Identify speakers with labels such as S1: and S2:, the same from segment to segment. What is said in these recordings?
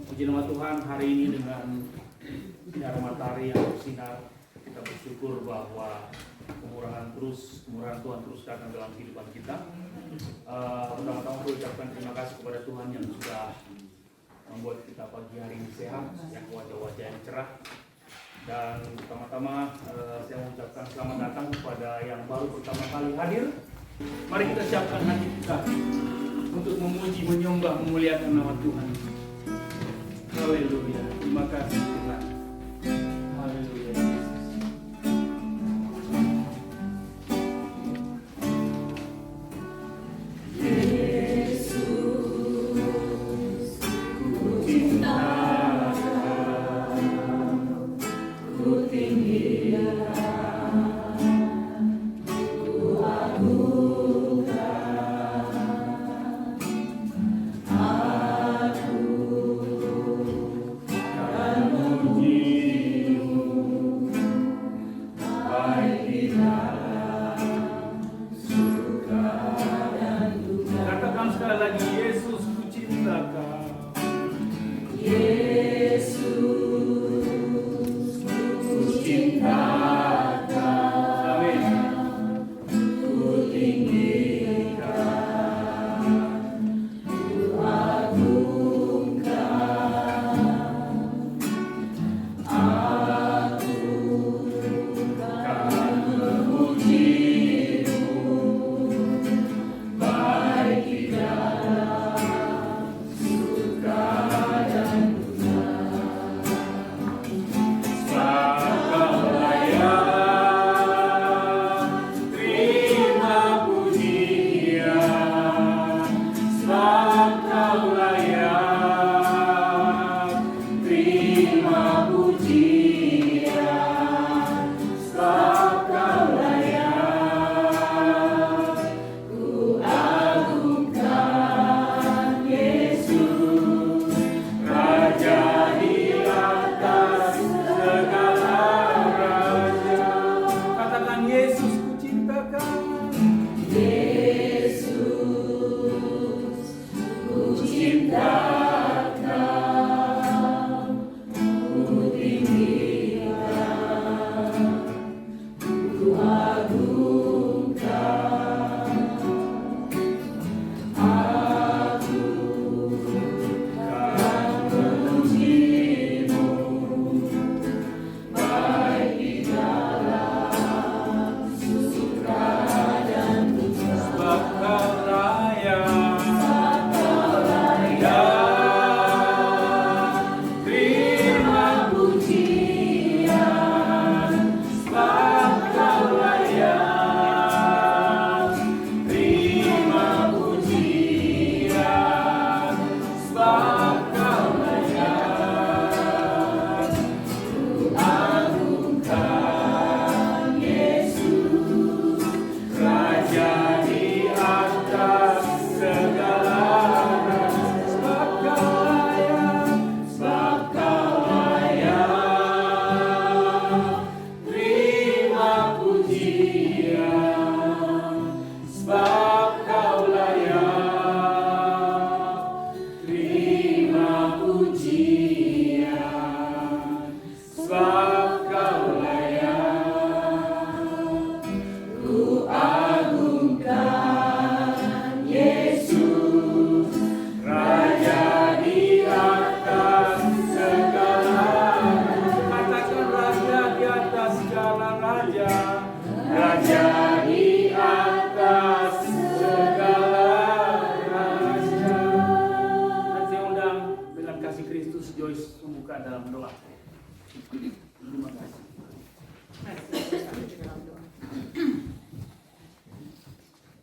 S1: Puji nama Tuhan, hari ini dengan sinar matahari yang bersinar, kita bersyukur bahwa kemurahan Tuhan terus datang dalam kehidupan kita. Pertama-tama saya ucapkan terima kasih kepada Tuhan yang sudah membuat kita pagi hari ini sehat, yang wajah-wajah yang cerah. Dan pertama-tama saya mengucapkan selamat datang kepada yang baru pertama kali hadir. Mari kita siapkan hati kita untuk memuji, menyembah, memuliakan nama Tuhan. Haleluya, terima kasih Tuhan. Haleluya.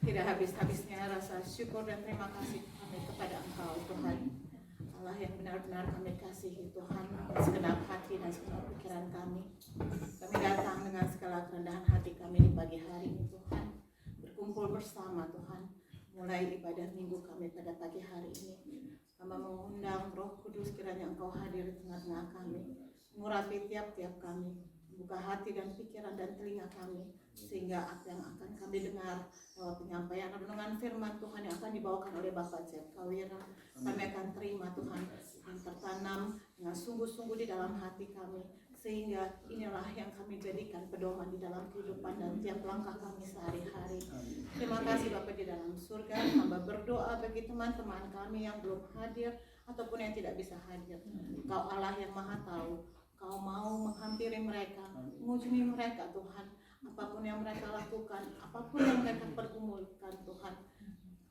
S2: Tidak habis-habisnya rasa syukur dan terima kasih kami kepada Engkau Tuhan Allah yang benar-benar kami kasihi Tuhan, segenap hati dan segenap pikiran kami. Kami datang dengan segala kerendahan hati kami di pagi hari ini Tuhan, berkumpul bersama Tuhan, mulai ibadah minggu kami pada pagi hari ini. Kami mengundang Roh Kudus kiranya Engkau hadir di tengah-tengah kami, mengurapi tiap-tiap kami, buka hati dan pikiran dan telinga kami, sehingga apa yang akan kami dengar lewat penyampaian renungan firman Tuhan yang akan dibawakan oleh Bapak Jeff Kawira, kami akan terima Tuhan yang tertanam dengan sungguh-sungguh di dalam hati kami, sehingga inilah yang kami jadikan pedoman di dalam kehidupan dan tiap langkah kami sehari-hari. Terima kasih Bapak di dalam surga. Hamba berdoa bagi teman-teman kami yang belum hadir ataupun yang tidak bisa hadir. Kau Allah yang Maha Tahu, Kau mau menghampiri mereka, mengunjungi mereka Tuhan, apapun yang mereka lakukan, apapun yang mereka pergumulkan Tuhan.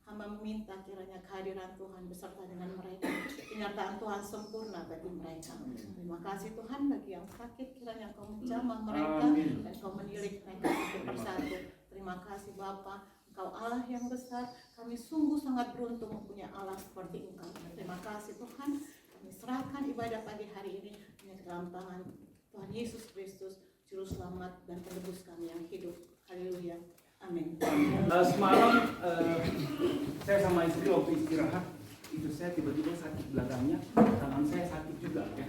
S2: Hamba meminta kiranya kehadiran Tuhan beserta dengan mereka, penyertaan Tuhan sempurna bagi mereka. Terima kasih Tuhan bagi yang sakit, kiranya Kau menjamah mereka dan Kau menilik mereka satu persatu. Terima kasih Bapa, Engkau Allah yang besar, kami sungguh sangat beruntung mempunyai Allah seperti Engkau. Terima kasih Tuhan, kami serahkan ibadah pagi hari ini hanya ke dalam tangan Tuhan Yesus Kristus, Juru Selamat dan Penebus kami yang hidup. Haleluya. Amin.
S1: Semalam saya sama istri waktu istirahat, itu saya tiba-tiba sakit belakangnya, tangan saya sakit juga ya.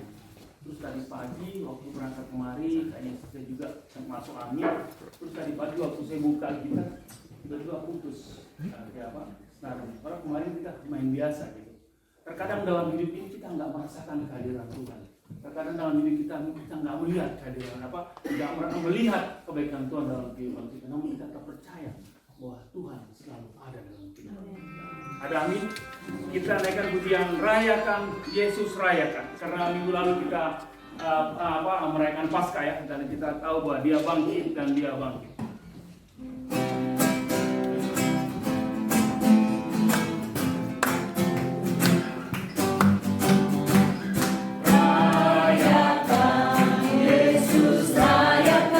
S1: Terus tadi pagi waktu berangkat kemari, kayaknya saya juga masuk angin. Terus tadi pagi waktu saya buka kita, tiba-tiba putus. Kayak apa? Senarum. Karena kemarin kita main biasa gitu. Terkadang dalam hidup ini kita nggak merasakan kehadiran Tuhan. Terkadang dalam hidup kita nggak melihat kehadiran nggak melihat kebaikan Tuhan dalam kehidupan kita. Namun kita tetap percaya bahwa Tuhan selalu ada dalam kehidupan kita. Ada amin. Kita naikkan pujian rayakan Yesus rayakan. Karena minggu lalu kita merayakan Paskah ya, dan kita tahu bahwa Dia bangkit dan Dia bangkit.
S3: Rayakan Yesus rayakan.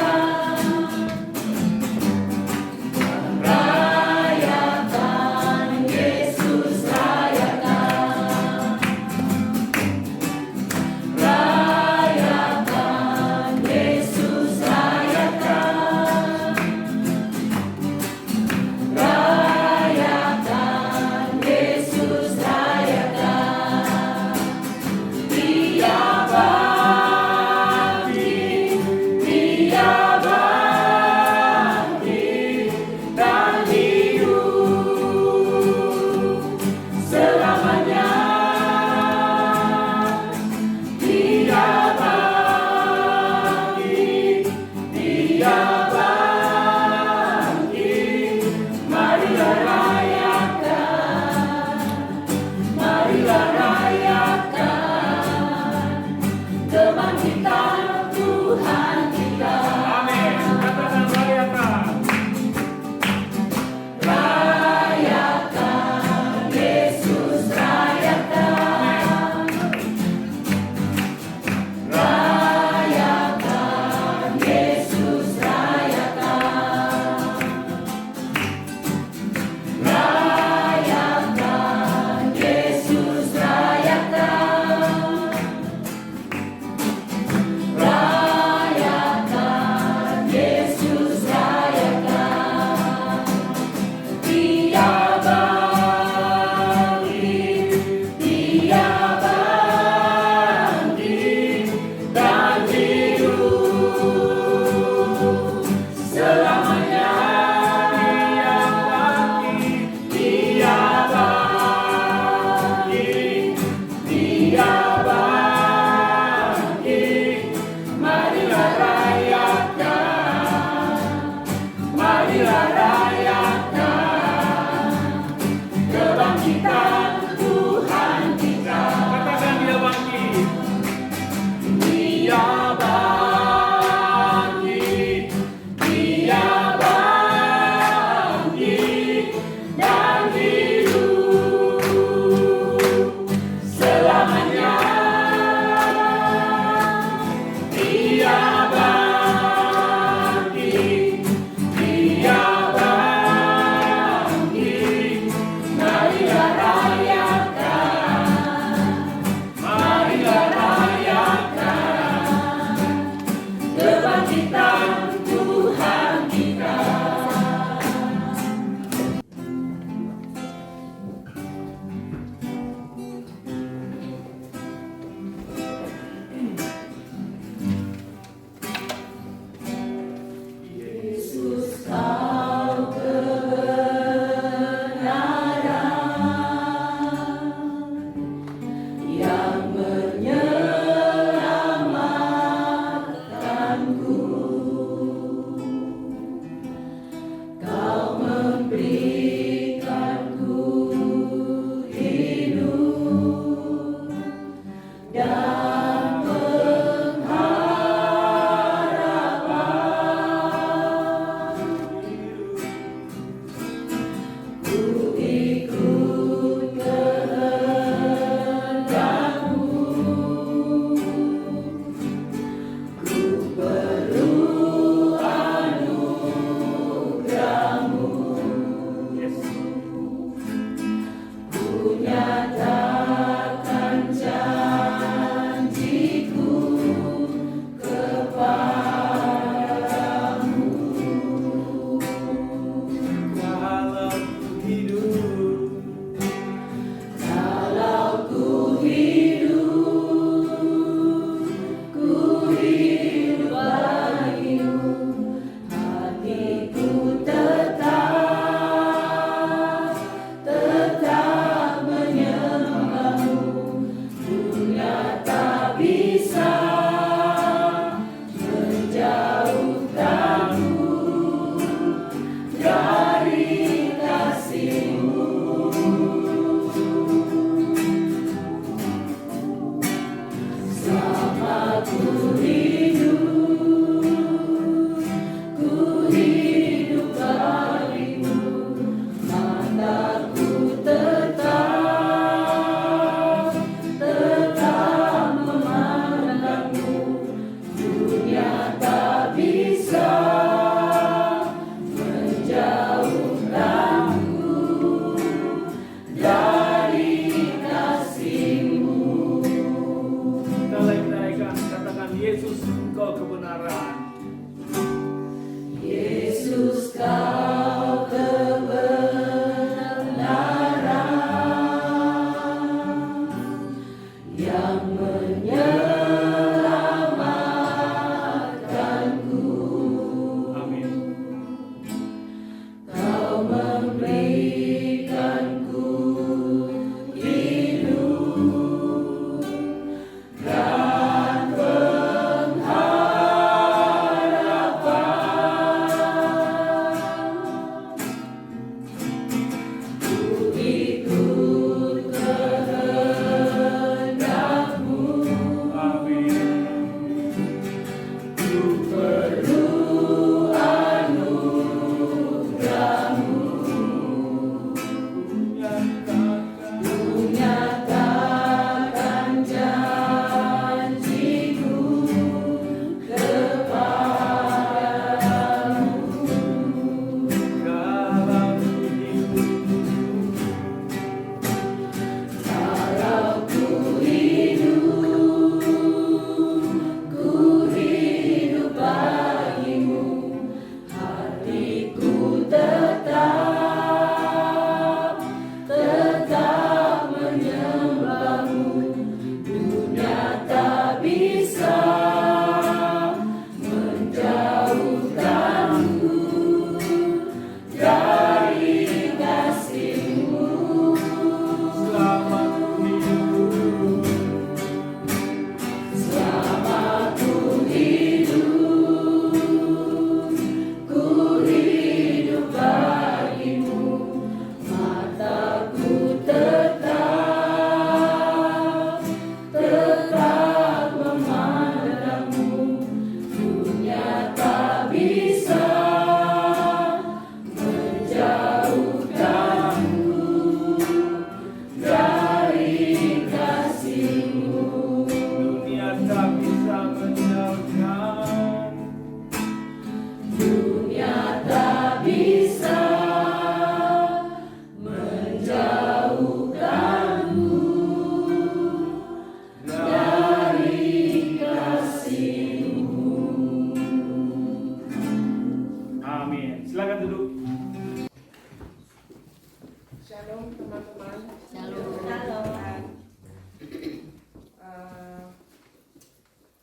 S3: Shalom teman-teman.
S4: Shalom.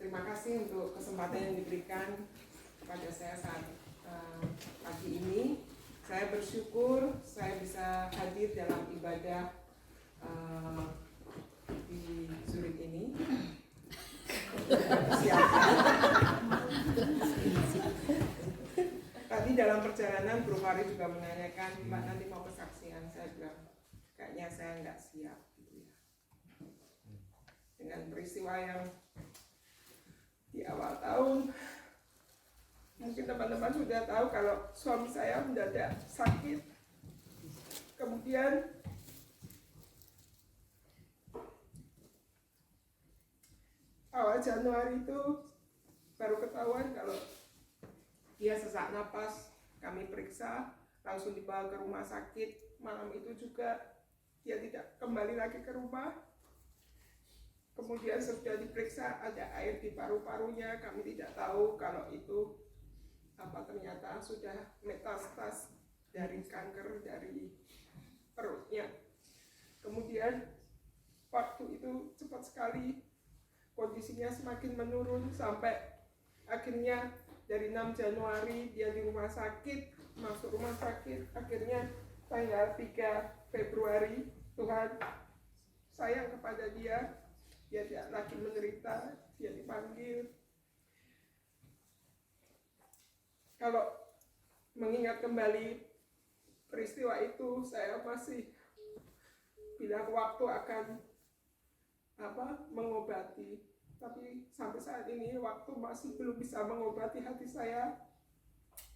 S3: Terima kasih untuk kesempatan yang diberikan kepada saya saat pagi ini. Saya bersyukur saya bisa hadir dalam ibadah di Zurich ini. Tadi dalam perjalanan Bro Fari juga menanyakan Mbak nanti mau kesaksian. Saya bilang kayaknya saya nggak siap gitu ya. Dengan peristiwa yang di awal tahun, mungkin teman-teman sudah tahu kalau suami saya mendadak sakit. Kemudian awal Januari itu baru ketahuan kalau dia sesak napas. Kami periksa, langsung dibawa ke rumah sakit. Malam itu juga dia tidak kembali lagi ke rumah. Kemudian sesudah diperiksa ada air di paru-parunya. Kami tidak tahu kalau itu ternyata sudah metastas dari kanker dari perutnya. Kemudian waktu itu cepat sekali kondisinya semakin menurun sampai akhirnya dari 6 Januari dia di rumah sakit, masuk rumah sakit. Akhirnya tanggal 3 Februari Tuhan sayang kepada dia tidak lagi menderita, dia dipanggil. Kalau mengingat kembali peristiwa itu, saya masih bilang waktu akan mengobati. Tapi sampai saat ini waktu masih belum bisa mengobati hati saya.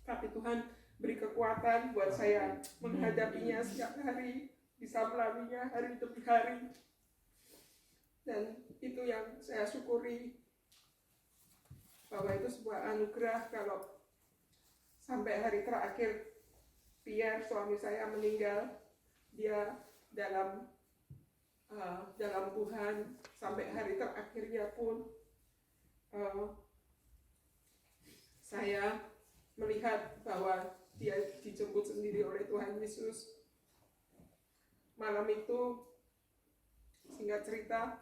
S3: Tapi Tuhan beri kekuatan buat saya menghadapinya setiap hari, bisa melaluinya hari demi hari. Dan itu yang saya syukuri, bahwa itu sebuah anugerah kalau sampai hari terakhir Pierre suami saya meninggal, dia dalam Tuhan sampai hari terakhirnya pun saya melihat bahwa dia dijemput sendiri oleh Tuhan Yesus. Malam itu singkat cerita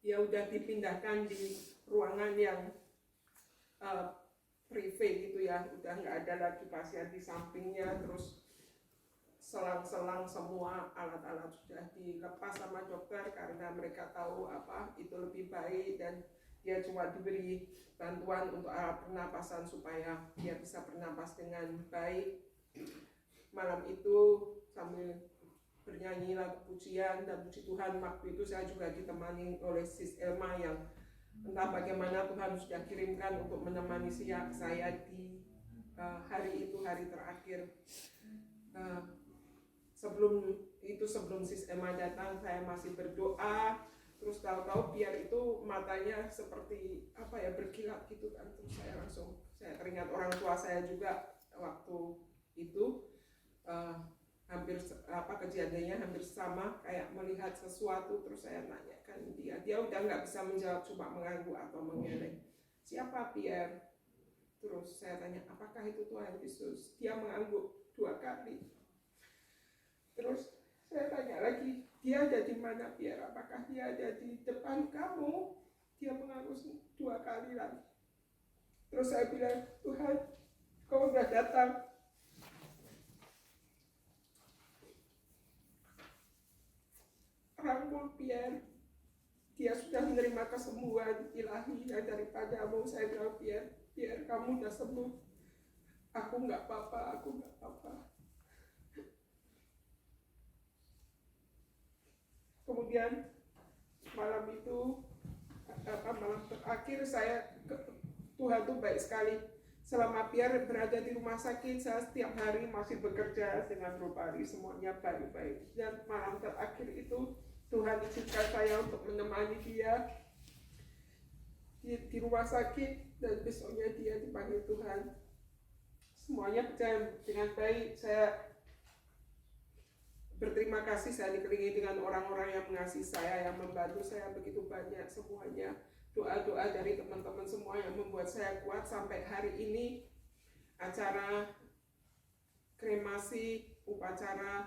S3: dia udah dipindahkan di ruangan yang privé gitu ya, udah nggak ada lagi pasien di sampingnya, terus selang-selang semua alat-alat sudah dilepas sama dokter karena mereka tahu itu lebih baik, dan dia cuma diberi bantuan untuk alat pernapasan supaya dia bisa bernapas dengan baik. Malam itu sambil bernyanyi lagu pujian dan puji Tuhan, waktu itu saya juga ditemani oleh Sis Elma yang entah bagaimana Tuhan sudah kirimkan untuk menemani saya di hari itu, hari terakhir. Sebelum Sis Emma datang, saya masih berdoa. Terus tahu-tahu Pierre itu matanya seperti berkilat gitu kan. Terus saya teringat orang tua saya juga waktu itu hampir kejadiannya hampir sama, kayak melihat sesuatu. Terus saya nanyakan dia udah nggak bisa menjawab, cuma mengganggu atau mengeleng. Siapa Pierre? Terus saya tanya, apakah itu Tuhan Yesus? Dia mengangguk 2 kali. Terus saya tanya lagi, dia ada di mana Pierre? Apakah dia ada di depan kamu? Dia mengangguk 2 kali lagi. Terus saya bilang, Tuhan, kau sudah datang. Rangkul Pierre, dia sudah menerima kesembuhan ilahi yang daripadamu. Saya bilang, Pierre, kamu sudah sembuh. Aku nggak apa-apa. Kemudian malam itu, malam terakhir Tuhan tuh baik sekali. Selama Pierre berada di rumah sakit, saya setiap hari masih bekerja dengan Rupari, semuanya baik-baik. Dan malam terakhir itu Tuhan izinkan saya untuk menemani dia di rumah sakit, dan besoknya dia dipanggil Tuhan. Semuanya berjalan dengan baik. Saya berterima kasih, saya dikelilingi dengan orang-orang yang mengasihi saya, yang membantu saya begitu banyak. Semuanya doa-doa dari teman-teman semua yang membuat saya kuat sampai hari ini. Acara kremasi, upacara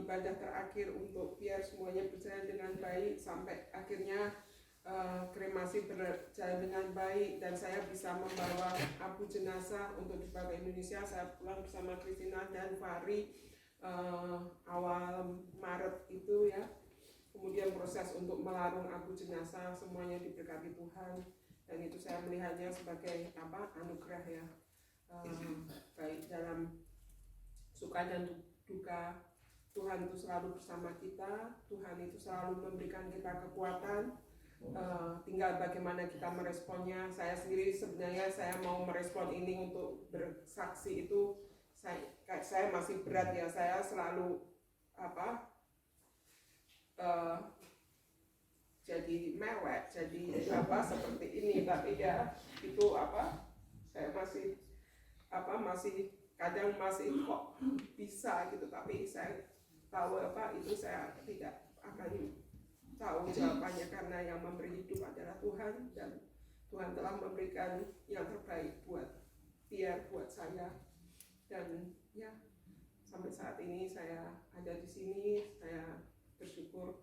S3: ibadah terakhir untuk biar semuanya berjalan dengan baik sampai akhirnya kremasi berjalan dengan baik dan saya bisa membawa abu jenazah untuk dibawa ke Indonesia. Saya pulang bersama Christina dan Fahri awal Maret itu ya. Kemudian proses untuk melarung abu jenazah semuanya diberkati Tuhan dan itu saya melihatnya sebagai anugerah ya, baik dalam suka dan duka. Tuhan itu selalu bersama kita, Tuhan itu selalu memberikan kita kekuatan. Tinggal bagaimana kita meresponnya. Saya sendiri sebenarnya saya mau merespon ini untuk bersaksi itu saya masih berat ya. Saya selalu jadi mewek, jadi seperti ini. Tapi ya itu saya masih kadang masih kok bisa gitu. Tapi saya tahu itu saya tidak akan tahu jawabannya karena yang memberi hidup adalah Tuhan dan Tuhan telah memberikan yang terbaik buat saya dan ya sampai saat ini saya ada di sini. Saya bersyukur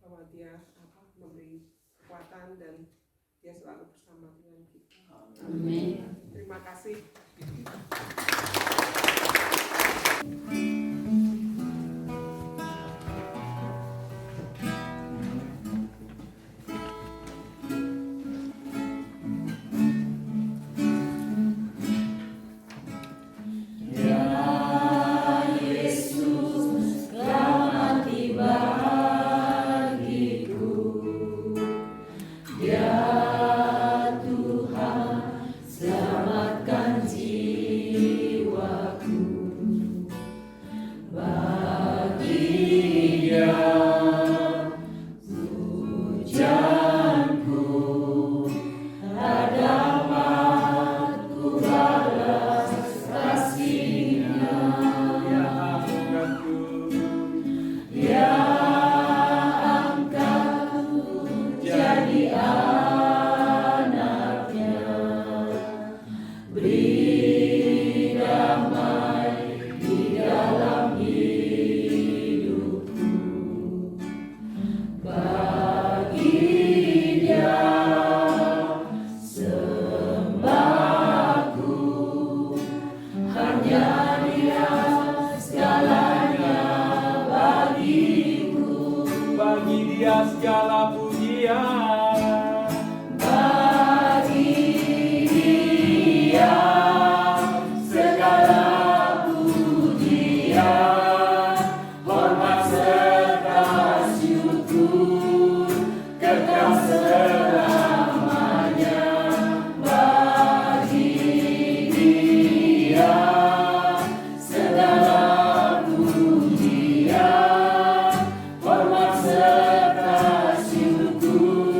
S3: bahwa Dia memberi kekuatan dan Dia selalu bersama dengan kita.
S4: Amin.
S3: Terima kasih.
S5: Hormat serta syukur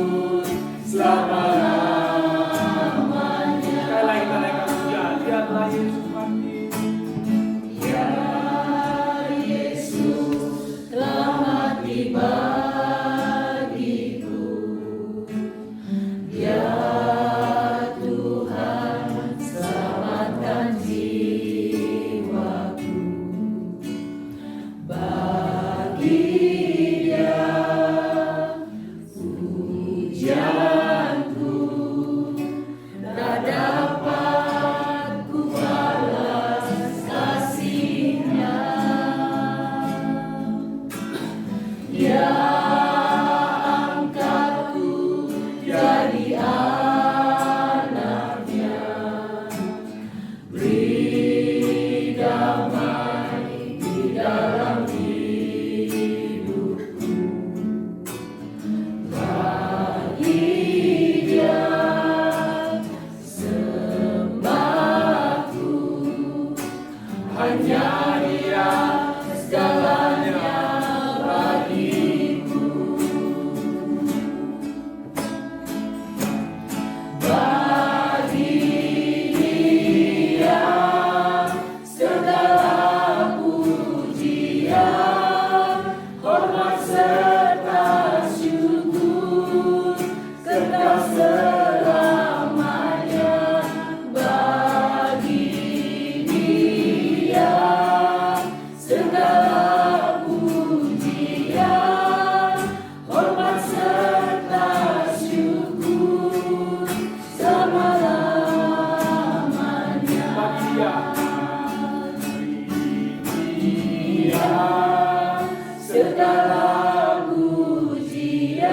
S5: segala pujian,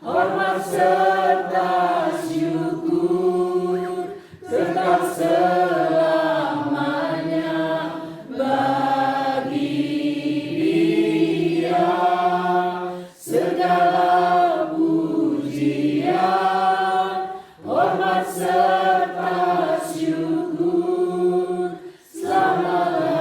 S5: hormat serta syukur, tetap selamanya bagi Dia. Segala pujian, hormat serta syukur, selama-lamanya.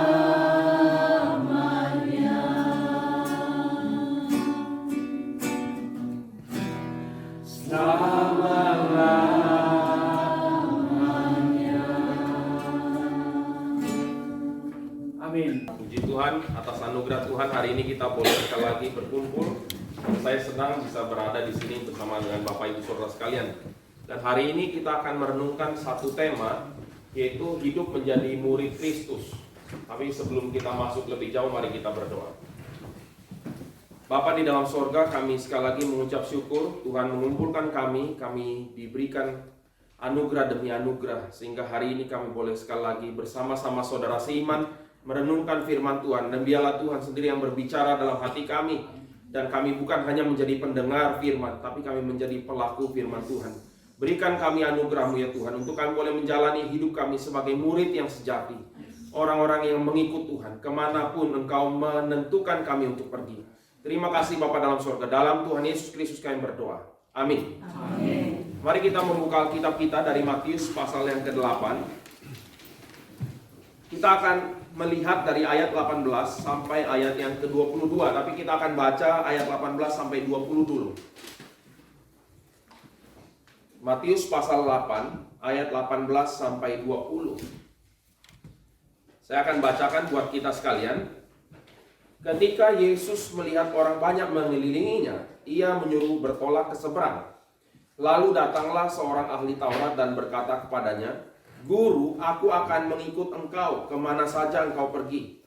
S1: Amin.
S6: Puji Tuhan atas anugerah Tuhan, hari ini kita boleh sekali lagi berkumpul. Saya senang bisa berada di sini bersama dengan Bapak Ibu Saudara sekalian. Dan hari ini kita akan merenungkan satu tema, yaitu hidup menjadi murid Kristus. Tapi sebelum kita masuk lebih jauh, mari kita berdoa. Bapa di dalam sorga, kami sekali lagi mengucap syukur Tuhan mengumpulkan kami diberikan anugerah demi anugerah, sehingga hari ini kami boleh sekali lagi bersama-sama saudara seiman merenungkan firman Tuhan. Dan biarlah Tuhan sendiri yang berbicara dalam hati kami, dan kami bukan hanya menjadi pendengar firman, tapi kami menjadi pelaku firman Tuhan. Berikan kami anugerah-Mu ya Tuhan, untuk kami boleh menjalani hidup kami sebagai murid yang sejati, orang-orang yang mengikut Tuhan kemanapun Engkau menentukan kami untuk pergi. Terima kasih Bapa dalam surga, dalam Tuhan Yesus Kristus kami berdoa. Amin.
S5: Amin.
S6: Mari kita membuka Alkitab kita dari Matius pasal yang ke-8. Kita akan melihat dari ayat 18 sampai ayat yang ke-22, tapi kita akan baca ayat 18 sampai 20 dulu. Matius pasal 8 ayat 18 sampai 20. Saya akan bacakan buat kita sekalian. Ketika Yesus melihat orang banyak mengelilinginya, Ia menyuruh bertolak ke seberang. Lalu datanglah seorang ahli Taurat dan berkata kepadanya, "Guru, aku akan mengikut engkau kemana saja engkau pergi."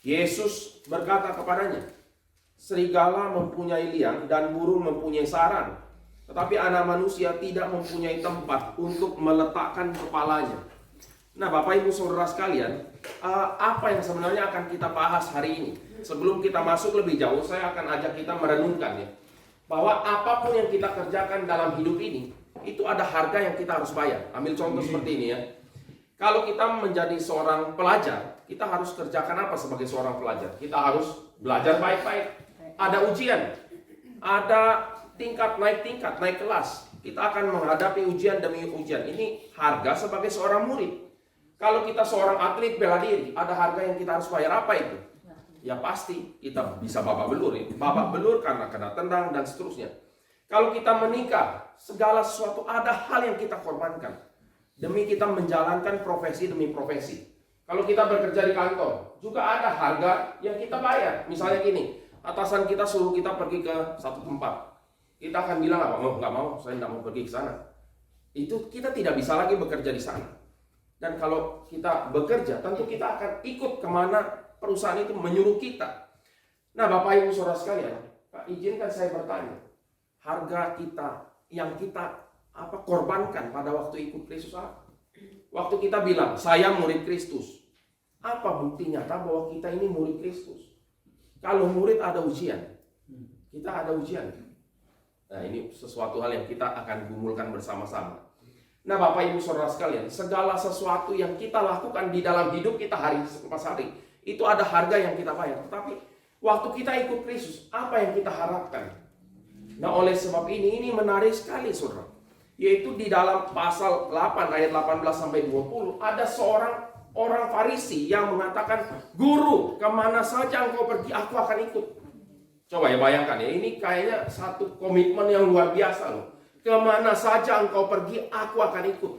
S6: Yesus berkata kepadanya, "Serigala mempunyai liang dan burung mempunyai sarang, tetapi Anak Manusia tidak mempunyai tempat untuk meletakkan kepalanya." Nah, Bapak Ibu Saudara sekalian, apa yang sebenarnya akan kita bahas hari ini? Sebelum kita masuk lebih jauh, saya akan ajak kita merenungkan ya, bahwa apapun yang kita kerjakan dalam hidup ini, itu ada harga yang kita harus bayar. Ambil contoh seperti ini ya. Kalau kita menjadi seorang pelajar, kita harus kerjakan apa sebagai seorang pelajar? Kita harus belajar baik-baik. Ada ujian, ada naik tingkat, naik kelas. Kita akan menghadapi ujian demi ujian. Ini harga sebagai seorang murid. Kalau kita seorang atlet bela diri, ada harga yang kita harus bayar. Apa itu? Ya pasti kita bisa babak belur ya. Babak belur karena kena tendang dan seterusnya. Kalau kita menikah, segala sesuatu ada hal yang kita korbankan demi kita menjalankan profesi demi profesi. Kalau kita bekerja di kantor, juga ada harga yang kita bayar. Misalnya gini, atasan kita suruh kita pergi ke satu tempat, kita akan bilang apa? Oh, nggak mau, saya nggak mau pergi ke sana. Itu kita tidak bisa lagi bekerja di sana. Dan kalau kita bekerja, tentu kita akan ikut kemana perusahaan itu menyuruh kita. Nah, Bapak Ibu Saudara sekalian, Pak, izinkan saya bertanya, harga kita yang kita korbankan pada waktu ikut Kristus apa? Waktu kita bilang, saya murid Kristus, apa bukti nyata bahwa kita ini murid Kristus? Kalau murid ada ujian, kita ada ujian. Nah, ini sesuatu hal yang kita akan gumulkan bersama-sama. Nah, Bapak Ibu Saudara sekalian, segala sesuatu yang kita lakukan di dalam hidup kita hari selepas hari, itu ada harga yang kita bayar. Tetapi waktu kita ikut Kristus, apa yang kita harapkan? Nah, oleh sebab ini menarik sekali Saudara. Yaitu di dalam pasal 8 ayat 18 sampai 20, ada seorang orang Farisi yang mengatakan, "Guru, kemana saja engkau pergi, aku akan ikut." Coba ya bayangkan ya, ini kayaknya satu komitmen yang luar biasa loh. Kemana saja engkau pergi, aku akan ikut.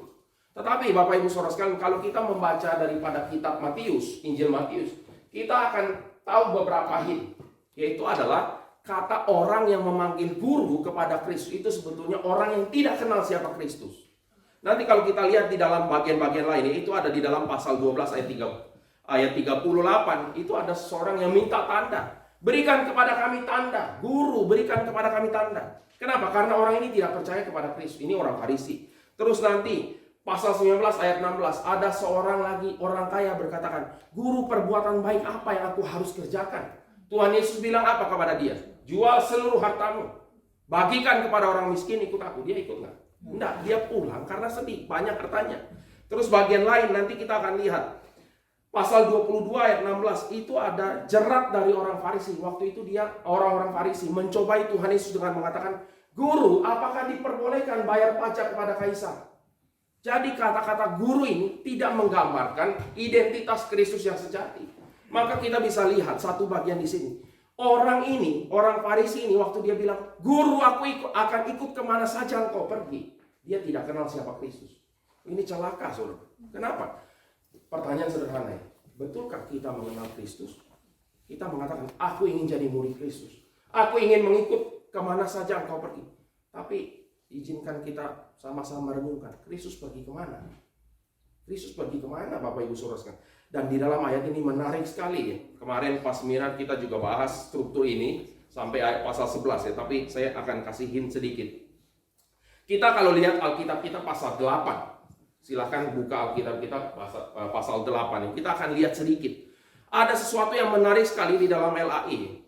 S6: Tetapi Bapak Ibu Saudara sekalian, kalau kita membaca daripada kitab Matius, Injil Matius, kita akan tahu beberapa hint. Yaitu adalah kata orang yang memanggil guru kepada Kristus itu sebetulnya orang yang tidak kenal siapa Kristus. Nanti kalau kita lihat di dalam bagian-bagian lainnya, itu ada di dalam pasal 12 ayat 38, itu ada seorang yang minta tanda. Berikan kepada kami tanda, guru berikan kepada kami tanda. Kenapa? Karena orang ini tidak percaya kepada Kristus. Ini orang Farisi. Terus nanti pasal 19 ayat 16, ada seorang lagi orang kaya berkatakan, "Guru, perbuatan baik apa yang aku harus kerjakan?" Tuhan Yesus bilang apa kepada dia? Jual seluruh hartamu, bagikan kepada orang miskin, ikut aku. Dia ikut nggak? Enggak, dia pulang karena sedih, banyak hartanya. Terus bagian lain nanti kita akan lihat. Pasal 22 ayat 16 itu ada jerat dari orang Farisi. Waktu itu dia orang-orang Farisi mencobai Tuhan Yesus dengan mengatakan, "Guru, apakah diperbolehkan bayar pajak kepada kaisar?" Jadi kata-kata guru ini tidak menggambarkan identitas Kristus yang sejati. Maka kita bisa lihat satu bagian di sini. Orang ini, orang Farisi ini waktu dia bilang, "Guru, aku akan ikut kemana saja engkau pergi." Dia tidak kenal siapa Kristus. Ini celaka, saudara. Kenapa? Pertanyaan sederhana, betulkah kita mengenal Kristus? Kita mengatakan, aku ingin jadi murid Kristus. Aku ingin mengikut kemana saja engkau pergi. Tapi izinkan kita sama-sama merenungkan, Kristus pergi kemana? Kristus pergi kemana, Bapak Ibu Saudara? Dan di dalam ayat ini menarik sekali ya. Kemarin pas Mirat kita juga bahas struktur ini sampai ayat pasal 11 ya. Tapi saya akan kasih hint sedikit. Kita kalau lihat Alkitab kita pasal 8. Silahkan buka Alkitab kita pasal 8. Kita akan lihat sedikit. Ada sesuatu yang menarik sekali di dalam LAI.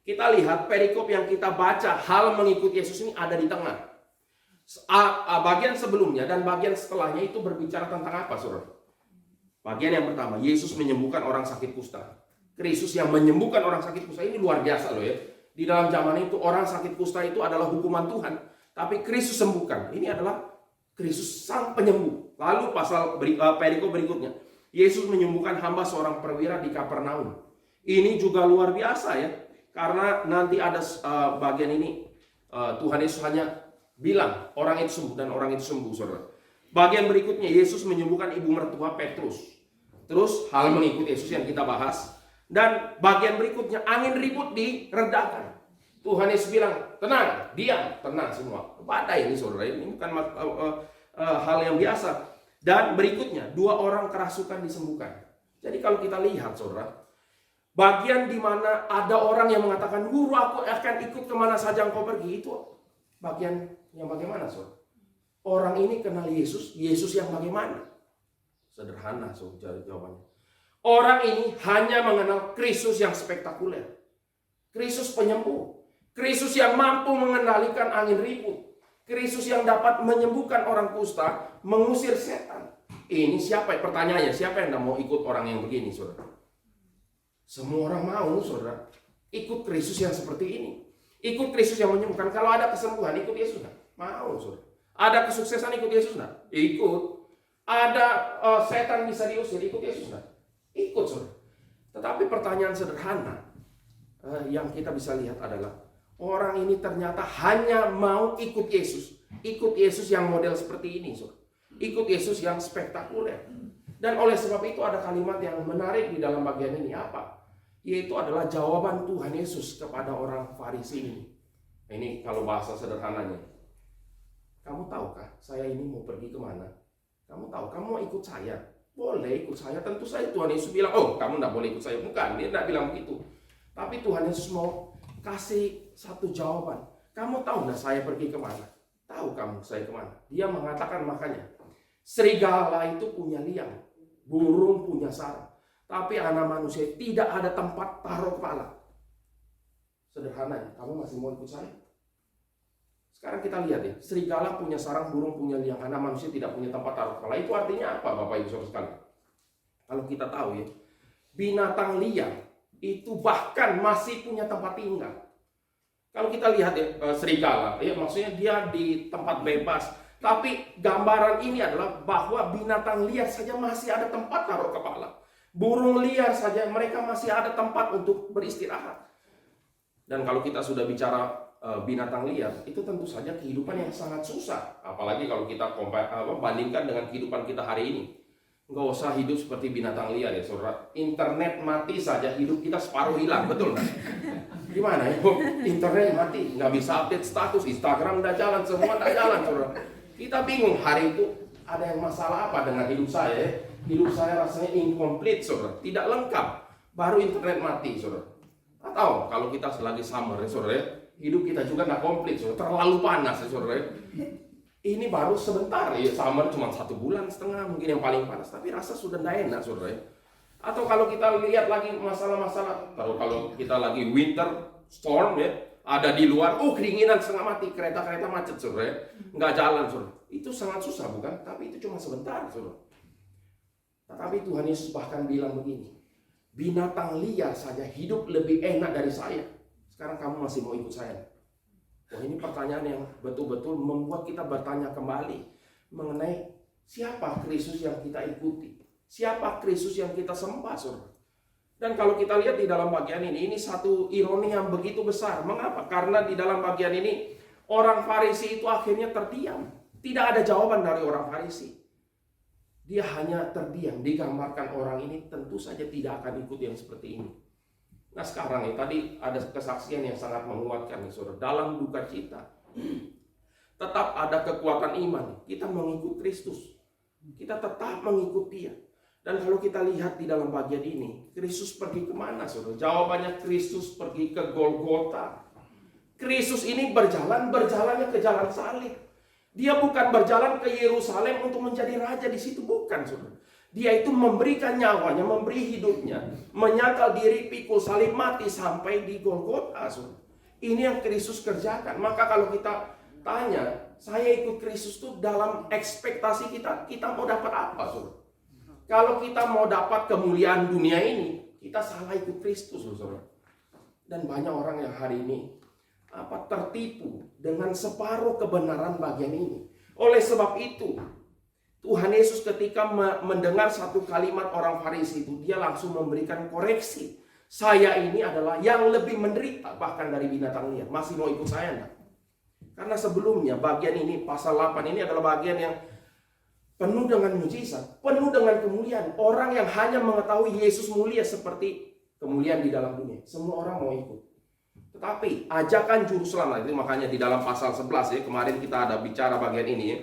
S6: Kita lihat perikop yang kita baca, hal mengikut Yesus ini ada di tengah. Bagian sebelumnya dan bagian setelahnya itu berbicara tentang apa, saudara? Bagian yang pertama, Yesus menyembuhkan orang sakit kusta. Kristus yang menyembuhkan orang sakit kusta ini luar biasa loh ya. Di dalam zaman itu orang sakit kusta itu adalah hukuman Tuhan. Tapi Kristus sembuhkan. Ini adalah Kristus sang penyembuh. Lalu pasal perikop berikutnya, Yesus menyembuhkan hamba seorang perwira di Kapernaum. Ini juga luar biasa ya. Karena nanti ada bagian ini Tuhan Yesus hanya bilang orang itu sembuh dan orang itu sembuh, saudara. Bagian berikutnya Yesus menyembuhkan ibu mertua Petrus. Terus hal mengikut Yesus yang kita bahas. Dan bagian berikutnya angin ribut diredakan. Tuhan Yesus bilang, tenang, diam, tenang semua. Badai ini, saudara. Ini bukan hal yang biasa. Dan berikutnya 2 orang kerasukan disembuhkan. Jadi kalau kita lihat, saudara, bagian di mana ada orang yang mengatakan, "Guru, aku akan ikut kemana saja engkau pergi," itu bagian yang bagaimana, saudara? Orang ini kenal Yesus, Yesus yang bagaimana? Sederhana, saudara, jawabannya. Orang ini hanya mengenal Kristus yang spektakuler. Kristus penyembuh. Kristus yang mampu mengendalikan angin ribut. Kristus yang dapat menyembuhkan orang kusta, mengusir setan. Ini siapa? Pertanyaannya, siapa yang tidak mau ikut orang yang begini, saudara? Semua orang mau, saudara. Ikut Kristus yang seperti ini. Ikut Kristus yang menyembuhkan. Kalau ada kesembuhan, ikut Yesus nggak? Mau, saudara. Ada kesuksesan, ikut Yesus nggak? Ikut. Ada setan bisa diusir, ikut Yesus nggak? Ikut, saudara. Tetapi pertanyaan sederhana yang kita bisa lihat adalah orang ini ternyata hanya mau ikut Yesus. Ikut Yesus yang model seperti ini, saudara. Ikut Yesus yang spektakuler. Dan oleh sebab itu ada kalimat yang menarik di dalam bagian ini. Apa? Yaitu adalah jawaban Tuhan Yesus kepada orang Farisi ini. Ini kalau bahasa sederhananya. Kamu tahukah saya ini mau pergi kemana? Kamu tahu, kamu mau ikut saya? Boleh ikut saya. Tentu saja Tuhan Yesus bilang, oh kamu tidak boleh ikut saya. Bukan, dia tidak bilang begitu. Tapi Tuhan Yesus mau kasih satu jawaban. Kamu tahu nggak saya pergi kemana? Tahu kamu saya kemana? Dia mengatakan makanya, serigala itu punya liang, burung punya sarang, tapi anak manusia tidak ada tempat taruh kepala. Sederhananya, kamu masih mau ikut saya? Sekarang kita lihat ya, serigala punya sarang, burung punya liang, anak manusia tidak punya tempat taruh kepala. Itu artinya apa, Bapak Ibu Saudara sekalian? Kalau kita tahu ya, binatang liar itu bahkan masih punya tempat tinggal. Kalau kita lihat ya, serigala, ya maksudnya dia di tempat bebas. Tapi gambaran ini adalah bahwa binatang liar saja masih ada tempat taruh kepala. Burung liar saja mereka masih ada tempat untuk beristirahat. Dan kalau kita sudah bicara binatang liar, itu tentu saja kehidupan yang sangat susah. Apalagi kalau kita bandingkan dengan kehidupan kita hari ini. Nggak usah hidup seperti binatang liar ya, saudara. Internet mati saja, hidup kita separuh hilang, betul nggak? Gimana ya? Internet mati, nggak bisa update status, Instagram nggak jalan, semua nggak jalan, saudara. Kita bingung, hari itu ada yang masalah apa dengan hidup saya? Hidup saya rasanya incomplete, saudara. Tidak lengkap, baru internet mati, saudara. Atau kalau kita lagi summer, ya, saudara, hidup kita juga nggak komplit, saudara. Terlalu panas, ya, saudara. Ini baru sebentar, ya summer cuma 1,5 bulan, mungkin yang paling panas, tapi rasa sudah tidak enak, saudara. Atau kalau kita lihat lagi masalah-masalah, kalau kita lagi winter storm ya, ada di luar, kedinginan setengah mati, kereta-kereta macet saudara ya, nggak jalan saudara. Itu sangat susah bukan? Tapi itu cuma sebentar saudara. Tetapi Tuhan Yesus bahkan bilang begini, binatang liar saja hidup lebih enak dari saya. Sekarang kamu masih mau ikut saya? Wah, ini pertanyaan yang betul-betul membuat kita bertanya kembali mengenai siapa Kristus yang kita ikuti. Siapa Kristus yang kita sembah, saudara? Dan kalau kita lihat di dalam bagian ini satu ironi yang begitu besar. Mengapa? Karena di dalam bagian ini, orang Farisi itu akhirnya terdiam. Tidak ada jawaban dari orang Farisi. Dia hanya terdiam. Digambarkan orang ini tentu saja tidak akan ikut yang seperti ini. Nah sekarang tadi ada kesaksian yang sangat menguatkan, saudara. Dalam duka cita, tetap ada kekuatan iman. Kita mengikut Kristus. Kita tetap mengikut Dia. Dan kalau kita lihat di dalam bagian ini, Kristus pergi kemana, saudara? Jawabannya Kristus pergi ke Golgota. Kristus ini berjalannya ke jalan salib. Dia bukan berjalan ke Yerusalem untuk menjadi raja di situ, bukan, saudara. Dia itu memberikan nyawanya, memberi hidupnya, menyangkal diri, pikul salib, mati sampai di Golgota, saudara. Ini yang Kristus kerjakan. Maka kalau kita tanya, saya ikut Kristus itu dalam ekspektasi kita mau dapat apa, saudara? Kalau kita mau dapat kemuliaan dunia ini, kita salah ikut Kristus, saudara. Dan banyak orang yang hari ini tertipu dengan separuh kebenaran bagian ini. Oleh sebab itu, Tuhan Yesus ketika mendengar satu kalimat orang Farisi itu, dia langsung memberikan koreksi. Saya ini adalah yang lebih menderita bahkan dari binatang liar. Masih mau ikut saya enggak? Karena sebelumnya bagian ini, pasal 8 ini adalah bagian yang penuh dengan mujizat, penuh dengan kemuliaan. Orang yang hanya mengetahui Yesus mulia seperti kemuliaan di dalam dunia. Semua orang mau ikut. Tetapi ajakan juru selamat itu, makanya di dalam pasal 11 ya, kemarin kita ada bicara bagian ini ya.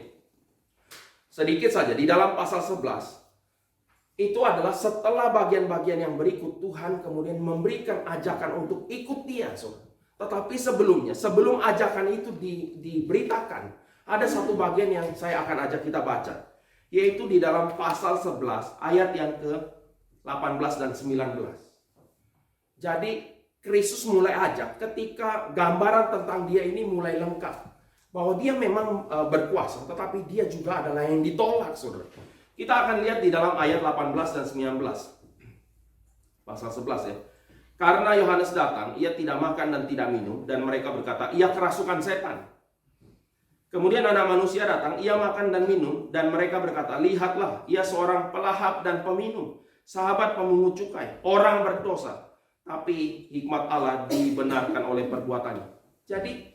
S6: Sedikit saja di dalam pasal 11 itu adalah setelah bagian-bagian yang berikut, Tuhan kemudian memberikan ajakan untuk ikut Dia, saudara. Tetapi sebelumnya, sebelum ajakan itu diberitakan, ada satu bagian yang saya akan ajak kita baca. Yaitu di dalam pasal 11 ayat yang ke-18 dan 19. Jadi Kristus mulai ajak ketika gambaran tentang Dia ini mulai lengkap. Bahwa Dia memang berkuasa, tetapi Dia juga adalah yang ditolak, saudara. Kita akan lihat di dalam ayat 18 dan 19. Pasal 11 ya. Karena Yohanes datang, ia tidak makan dan tidak minum, dan mereka berkata, ia kerasukan setan. Kemudian Anak Manusia datang, ia makan dan minum, dan mereka berkata, lihatlah, ia seorang pelahap dan peminum, sahabat pemungut cukai, orang berdosa, tapi hikmat Allah dibenarkan oleh perbuatannya. Jadi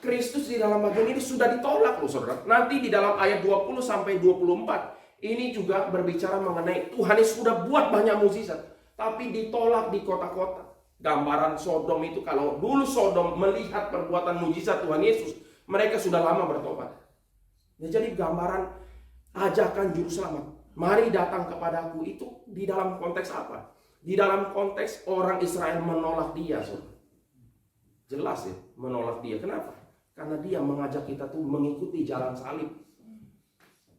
S6: Kristus di dalam bagian ini sudah ditolak loh, saudara. Nanti di dalam ayat 20 sampai 24 ini juga berbicara mengenai Tuhan Yesus sudah buat banyak mukjizat, tapi ditolak di kota-kota. Gambaran Sodom itu, kalau dulu Sodom melihat perbuatan mukjizat Tuhan Yesus, mereka sudah lama bertobat. Ya, jadi gambaran ajakan juru selamat, mari datang kepadaku, itu di dalam konteks apa? Di dalam konteks orang Israel menolak Dia, saudara. Jelas ya, menolak Dia. Kenapa? Karena Dia mengajak kita tuh mengikuti jalan salib.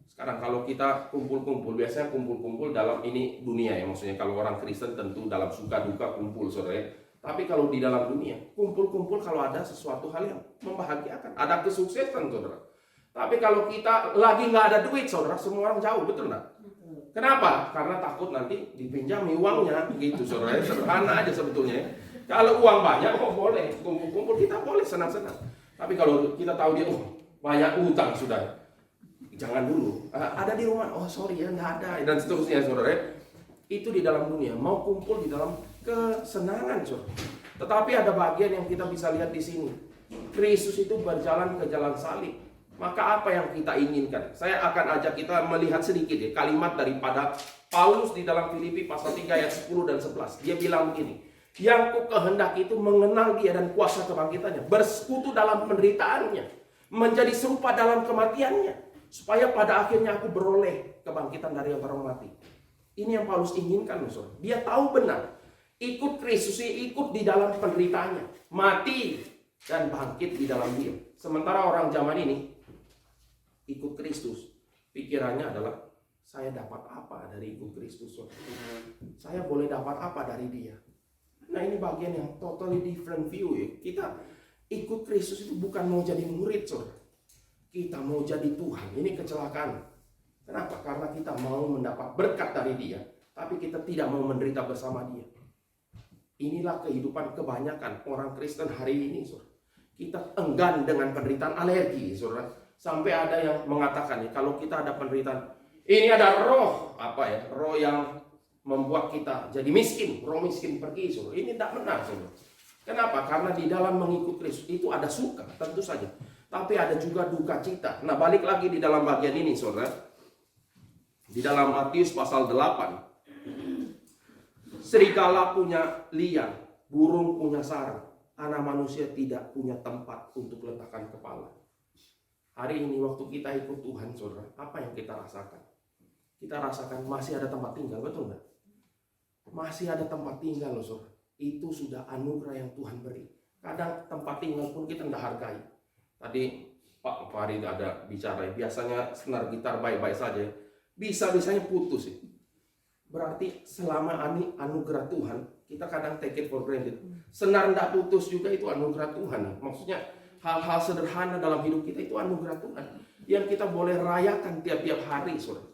S6: Sekarang kalau kita kumpul-kumpul, biasanya kumpul-kumpul dalam ini dunia ya, maksudnya kalau orang Kristen tentu dalam suka duka kumpul, saudara ya. Tapi kalau di dalam dunia, kumpul-kumpul kalau ada sesuatu hal yang membahagiakan, ada kesuksesan, saudara. Tapi kalau kita lagi nggak ada duit, saudara, semua orang jauh, betul nggak? Kenapa? Karena takut nanti dipinjami uangnya, begitu, saudara. Sederhana aja sebetulnya. Kalau uang banyak, boleh kumpul-kumpul, kita boleh senang-senang. Tapi kalau kita tahu dia, banyak utang sudah, jangan dulu. Ada di rumah, sorry ya, nggak ada, dan seterusnya, saudara. Itu di dalam dunia, mau kumpul di dalam kesenangan, saudara. Tetapi ada bagian yang kita bisa lihat di sini. Kristus itu berjalan ke jalan salib. Maka apa yang kita inginkan? Saya akan ajak kita melihat sedikit ya, kalimat daripada Paulus di dalam Filipi pasal 3 ayat 10 dan 11. Dia bilang begini, yang ku kehendaki itu mengenal Dia dan kuasa kebangkitannya, bersekutu dalam penderitaannya, menjadi serupa dalam kematiannya, supaya pada akhirnya aku beroleh kebangkitan dari yang orang mati. Ini yang Paulus inginkan, saudara. Dia tahu benar, ikut Kristus, ikut di dalam penderitaannya, mati dan bangkit di dalam Dia. Sementara orang zaman ini ikut Kristus, pikirannya adalah saya dapat apa dari ikut Kristus? Saya boleh dapat apa dari dia? Nah, ini bagian yang totally different view ya. Kita ikut Kristus itu bukan mau jadi murid, saudara. Kita mau jadi Tuhan. Ini kecelakaan. Kenapa? Karena kita mau mendapat berkat dari dia, tapi kita tidak mau menderita bersama dia. Inilah kehidupan kebanyakan orang Kristen hari ini, saudara. Kita enggan dengan penderitaan alergi, saudara. Sampai ada yang mengatakan nih, kalau kita ada penderitaan, ini ada roh, roh yang membuat kita jadi miskin, roh miskin pergi, saudara. Ini tidak benar, saudara. Kenapa? Karena di dalam mengikut Kristus itu ada suka, tentu saja. Tapi ada juga duka cita. Nah, balik lagi di dalam bagian ini, saudara. Di dalam Matius pasal 8. Serigala punya liang, burung punya sarang. Anak manusia tidak punya tempat untuk letakkan kepala. Hari ini waktu kita ikut Tuhan, saudara, apa yang kita rasakan? Kita rasakan masih ada tempat tinggal, betul nggak? Masih ada tempat tinggal loh, saudara. Itu sudah anugerah yang Tuhan beri. Kadang tempat tinggal pun kita tidak hargai. Tadi Pak Farid ada bicara, biasanya senar gitar baik-baik saja, bisa-bisanya putus ya. Berarti selama anugerah Tuhan, kita kadang take it for granted. Senar tidak putus juga itu anugerah Tuhan. Maksudnya hal-hal sederhana dalam hidup kita itu anugerah Tuhan yang kita boleh rayakan tiap-tiap hari, saudara.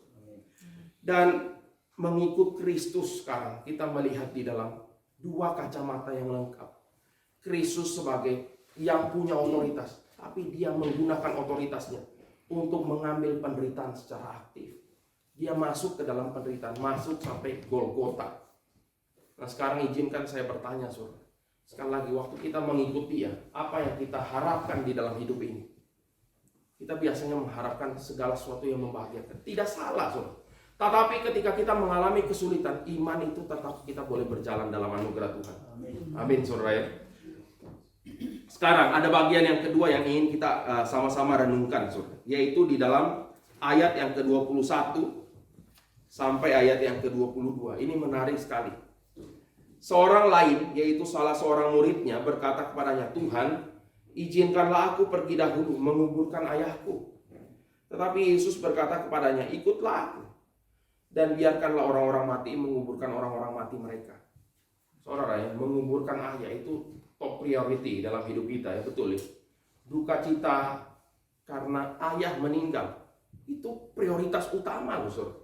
S6: Dan mengikut Kristus sekarang kita melihat di dalam dua kacamata yang lengkap. Kristus sebagai yang punya otoritas, tapi dia menggunakan otoritasnya untuk mengambil penderitaan secara aktif. Dia masuk ke dalam penderitaan, masuk sampai Golgota. Nah, sekarang izinkan saya bertanya, saudara. Sekali lagi, waktu kita mengikuti dia, apa yang kita harapkan di dalam hidup ini? Kita biasanya mengharapkan segala sesuatu yang membahagiakan. Tidak salah, saudara. Tetapi ketika kita mengalami kesulitan, iman itu tetap kita boleh berjalan dalam anugerah Tuhan. Amin, saudara ya. Sekarang ada bagian yang kedua yang ingin kita sama-sama renungkan, saudara. Yaitu di dalam ayat yang ke-21 sampai ayat yang ke-22. Ini menarik sekali. Seorang lain, yaitu salah seorang muridnya, berkata kepadanya, Tuhan, izinkanlah aku pergi dahulu menguburkan ayahku. Tetapi Yesus berkata kepadanya, ikutlah aku. Dan biarkanlah orang-orang mati menguburkan orang-orang mati mereka. Saudara ya, menguburkan ayah itu top priority dalam hidup kita ya, betul ya. Duka cita karena ayah meninggal itu prioritas utama loh, saudara.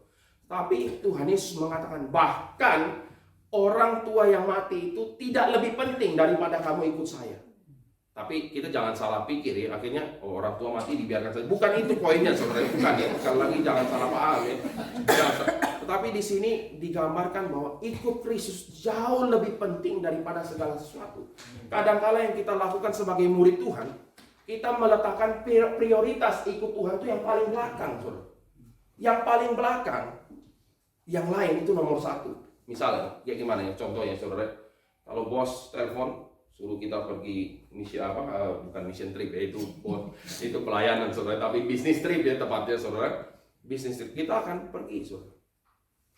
S6: Tapi Tuhan Yesus mengatakan bahkan orang tua yang mati itu tidak lebih penting daripada kamu ikut saya. Tapi kita jangan salah pikir ya, akhirnya orang tua mati dibiarkan saja. Bukan itu poinnya, saudara, bukan ya. Sekali lagi jangan salah paham ya. Tetapi di sini digambarkan bahwa ikut Kristus jauh lebih penting daripada segala sesuatu. Kadang-kala yang kita lakukan sebagai murid Tuhan, kita meletakkan prioritas ikut Tuhan itu yang paling belakang, saudara. Yang paling belakang, yang lain itu nomor satu. Misalnya, ya gimana ya contohnya, saudara? Kalau bos telepon suruh kita pergi misi bukan mission trip ya, itu pelayanan, saudara, tapi bisnis trip ya tepatnya, saudara. Bisnis trip kita akan pergi, saudara.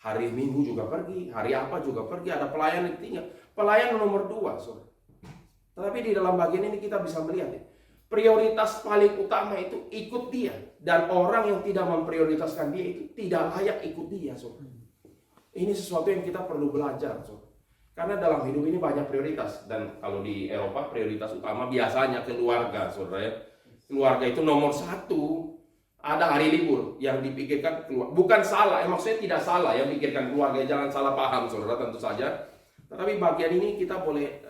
S6: Hari Minggu juga pergi, hari apa juga pergi, ada pelayan yang tinggal. Pelayan nomor 2, saudara. Tetapi di dalam bagian ini kita bisa melihat ya, prioritas paling utama itu ikut dia, dan orang yang tidak memprioritaskan dia itu tidak layak ikut dia, saudara. Ini sesuatu yang kita perlu belajar, saudara. Karena dalam hidup ini banyak prioritas, dan kalau di Eropa prioritas utama biasanya keluarga, saudara ya. Keluarga itu nomor 1. Ada hari libur yang dipikirkan keluarga. Bukan salah, maksudnya tidak salah yang pikirkan keluarga, jangan salah paham, saudara, tentu saja. Tetapi bagian ini kita boleh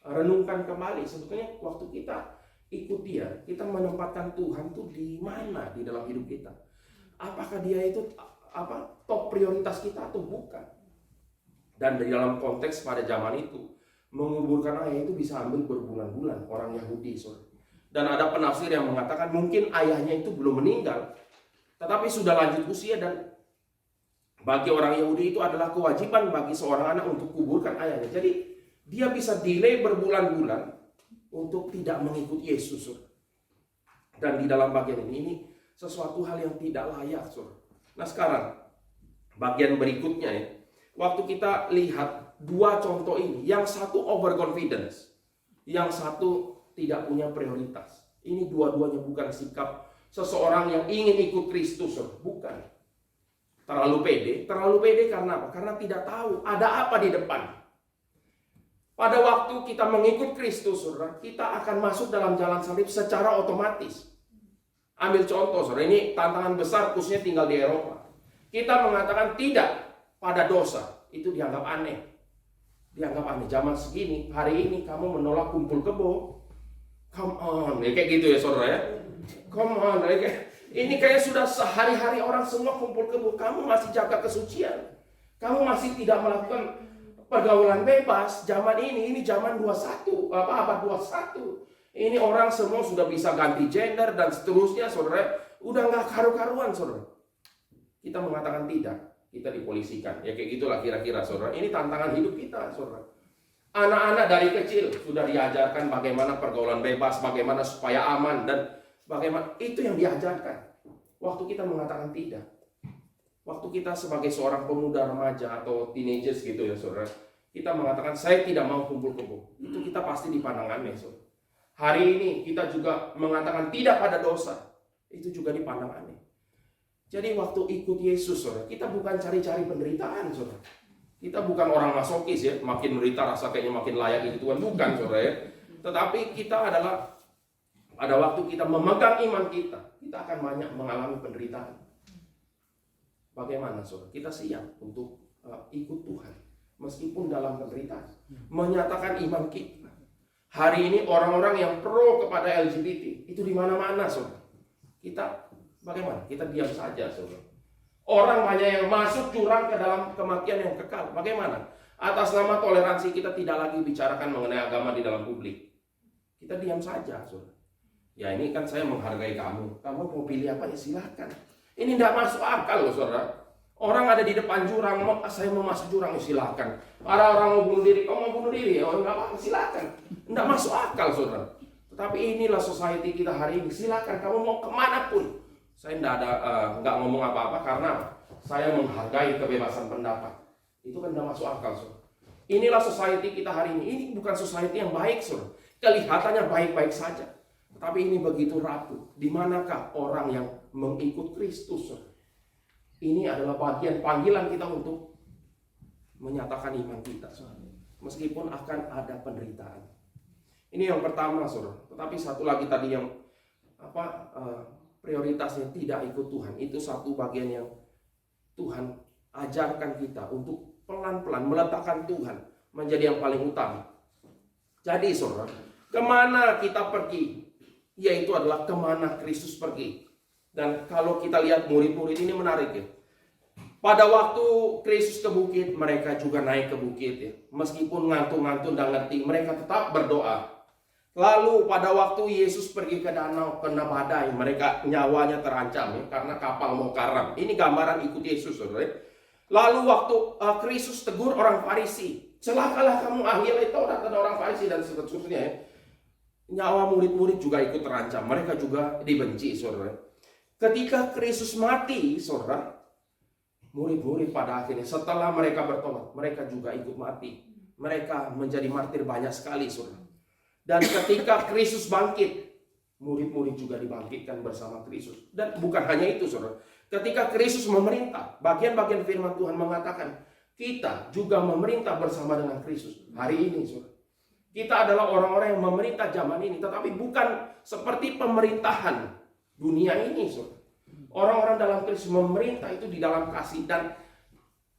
S6: renungkan kembali. Sebetulnya waktu kita ikut dia, kita menempatkan Tuhan tuh di mana di dalam hidup kita? Apakah dia itu top prioritas kita atau bukan? Dan di dalam konteks pada zaman itu, menguburkan ayah itu bisa ambil berbulan-bulan orang Yahudi, saudara. Dan ada penafsir yang mengatakan mungkin ayahnya itu belum meninggal, tetapi sudah lanjut usia, dan bagi orang Yahudi itu adalah kewajiban bagi seorang anak untuk kuburkan ayahnya. Jadi dia bisa delay berbulan-bulan untuk tidak mengikuti Yesus, saudara. Dan di dalam bagian ini sesuatu hal yang tidak layak, saudara. Nah sekarang bagian berikutnya ya, waktu kita lihat dua contoh ini, yang satu overconfidence, yang satu tidak punya prioritas. Ini dua-duanya bukan sikap seseorang yang ingin ikut Kristus, bukan. Terlalu pede karena apa? Karena tidak tahu ada apa di depan. Pada waktu kita mengikut Kristus, saudara, kita akan masuk dalam jalan salib secara otomatis. Ambil contoh, saudara, ini tantangan besar khususnya tinggal di Eropa. Kita mengatakan tidak pada dosa, itu dianggap aneh. Dianggap aneh, zaman segini, hari ini kamu menolak kumpul kebo. Come on, ya, kayak gitu ya saudara ya. Come on, ini kayak sudah sehari-hari orang semua kumpul kebo. Kamu masih jaga kesucian. Kamu masih tidak melakukan pergaulan bebas. Zaman ini zaman 21, abad 21. Ini orang semua sudah bisa ganti gender dan seterusnya, saudara. Udah nggak karu-karuan, saudara. Kita mengatakan tidak, kita dipolisikan. Ya kayak gitulah kira-kira, saudara. Ini tantangan hidup kita, saudara. Anak-anak dari kecil sudah diajarkan bagaimana pergaulan bebas, bagaimana supaya aman, dan bagaimana itu yang diajarkan. Waktu kita mengatakan tidak. Waktu kita sebagai seorang pemuda remaja atau teenagers gitu ya saudara, kita mengatakan saya tidak mau kumpul kebo, itu kita pasti dipandang aneh saudara. Hari ini kita juga mengatakan tidak pada dosa, itu juga dipandang aneh. Jadi waktu ikut Yesus saudara, kita bukan cari-cari penderitaan saudara. Kita bukan orang masokis ya, makin menderita rasa kayaknya makin layak itu Tuhan, bukan saudara ya. Tetapi kita adalah pada waktu kita memegang iman kita akan banyak mengalami penderitaan. Bagaimana saudara? Kita siap untuk ikut Tuhan meskipun dalam penderitaan, menyatakan iman kita. Hari ini orang-orang yang pro kepada LGBT itu di mana-mana saudara. Kita bagaimana? Kita diam saja saudara. Orang banyak yang masuk jurang ke dalam kematian yang kekal. Bagaimana? Atas nama toleransi kita tidak lagi bicarakan mengenai agama di dalam publik. Kita diam saja saudara. Ya ini kan saya menghargai kamu. Kamu mau pilih apa ya silakan. Ini tidak masuk akal loh saudara. Orang ada di depan jurang, saya mau masuk jurang, silakan. Ada orang mau bunuh diri, kamu mau bunuh diri, ya nggak apa-apa, silakan. Tidak masuk akal saudara. Tetapi inilah society kita hari ini, silakan kamu mau kemanapun. Saya nggak ngomong apa-apa karena saya menghargai kebebasan pendapat. Itu kan tidak masuk akal saudara. Inilah society kita hari ini. Ini bukan society yang baik saudara. Kelihatannya baik-baik saja. Tapi ini begitu rapuh. Di manakah orang yang mengikut Kristus? Ini adalah bagian panggilan kita untuk menyatakan iman kita. Meskipun akan ada penderitaan. Ini yang pertama, saudara. Tetapi satu lagi tadi yang prioritasnya tidak ikut Tuhan. Itu satu bagian yang Tuhan ajarkan kita untuk pelan-pelan meletakkan Tuhan menjadi yang paling utama. Jadi, saudara, kemana kita pergi? Yaitu adalah kemana Kristus pergi. Dan kalau kita lihat murid-murid ini menarik ya. Pada waktu Kristus ke bukit, mereka juga naik ke bukit ya. Meskipun ngantuk-ngantuk dan ngerti, mereka tetap berdoa. Lalu pada waktu Yesus pergi ke danau, kena badai, mereka nyawanya terancam ya, karena kapal mau karam. Ini gambaran ikut Yesus saudara. Lalu waktu Kristus tegur orang Farisi, celakalah kamu ahli Taurat dan orang Farisi dan seterusnya ya. Nyawa murid-murid juga ikut terancam. Mereka juga dibenci, saudara. Ketika Kristus mati, saudara, murid-murid pada akhirnya setelah mereka bertobat, mereka juga ikut mati. Mereka menjadi martir banyak sekali, saudara. Dan ketika Kristus bangkit, murid-murid juga dibangkitkan bersama Kristus. Dan bukan hanya itu, saudara. Ketika Kristus memerintah, bagian-bagian firman Tuhan mengatakan, kita juga memerintah bersama dengan Kristus. Hari ini, saudara. Kita adalah orang-orang yang memerintah zaman ini, tetapi bukan seperti pemerintahan dunia ini, saudara. Orang-orang dalam Kristus memerintah itu di dalam kasih dan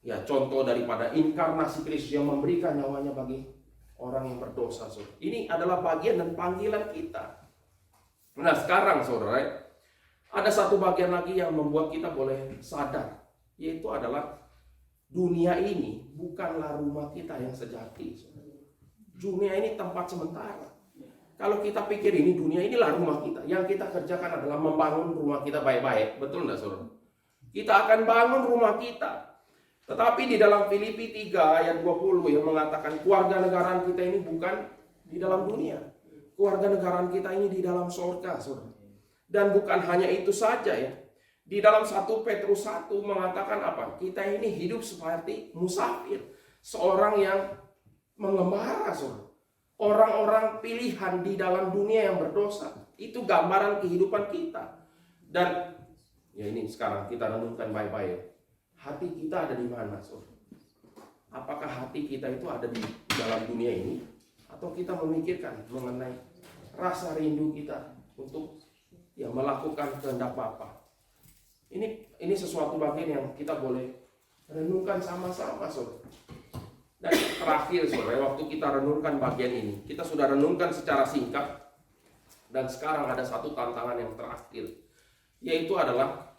S6: ya contoh daripada inkarnasi Kristus yang memberikan nyawanya bagi orang yang berdosa, saudara. Ini adalah bagian dan panggilan kita. Nah sekarang, saudara, ada satu bagian lagi yang membuat kita boleh sadar, yaitu adalah dunia ini bukanlah rumah kita yang sejati, saudara. Dunia ini tempat sementara. Kalau kita pikir ini dunia inilah rumah kita, yang kita kerjakan adalah membangun rumah kita baik-baik. Betul enggak, saudara? Kita akan bangun rumah kita. Tetapi di dalam Filipi 3 ayat 20 yang mengatakan keluarga negaraan kita ini bukan di dalam dunia. Keluarga negaraan kita ini di dalam surga, saudara. Dan bukan hanya itu saja ya. Di dalam 1 Petrus 1 mengatakan apa? Kita ini hidup seperti musafir. Seorang yang mengembara, saudara. Orang-orang pilihan di dalam dunia yang berdosa. Itu gambaran kehidupan kita. Dan ya ini sekarang kita renungkan baik-baik. hati kita ada di mana, saudara? Apakah hati kita itu ada di dalam dunia ini, atau kita memikirkan mengenai rasa rindu kita untuk melakukan kehendak Bapa? Ini sesuatu bagian yang kita boleh renungkan sama-sama, saudara. Dan terakhir, saudara, waktu kita renungkan bagian ini, kita sudah renungkan secara singkat, dan sekarang ada satu tantangan yang terakhir, yaitu adalah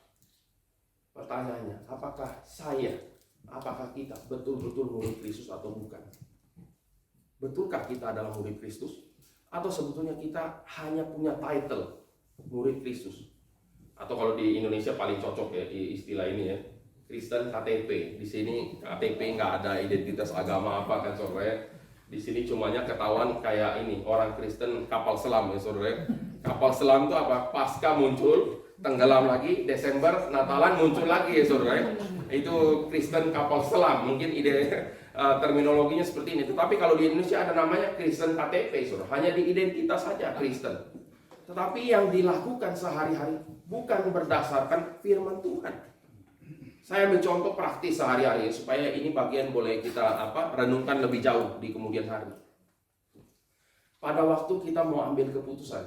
S6: pertanyaannya, apakah kita betul-betul murid Kristus atau bukan? Betulkah kita adalah murid Kristus? Atau sebetulnya kita hanya punya title murid Kristus? Atau kalau di Indonesia paling cocok ya istilah ini ya, Kristen KTP. Di sini KTP nggak ada identitas agama apa kan, saudara. Di sini cumanya ketahuan kayak ini, orang Kristen kapal selam ya, saudara. Kapal selam itu apa? Pasca muncul, tenggelam lagi, Desember Natalan muncul lagi ya, saudara. Itu Kristen kapal selam, mungkin ide terminologinya seperti ini. Tetapi kalau di Indonesia ada namanya Kristen KTP, saudara. Hanya di identitas saja Kristen. Tetapi yang dilakukan sehari-hari bukan berdasarkan firman Tuhan. Saya mencontoh praktis sehari-hari supaya ini bagian boleh kita renungkan lebih jauh di kemudian hari. Pada waktu kita mau ambil keputusan,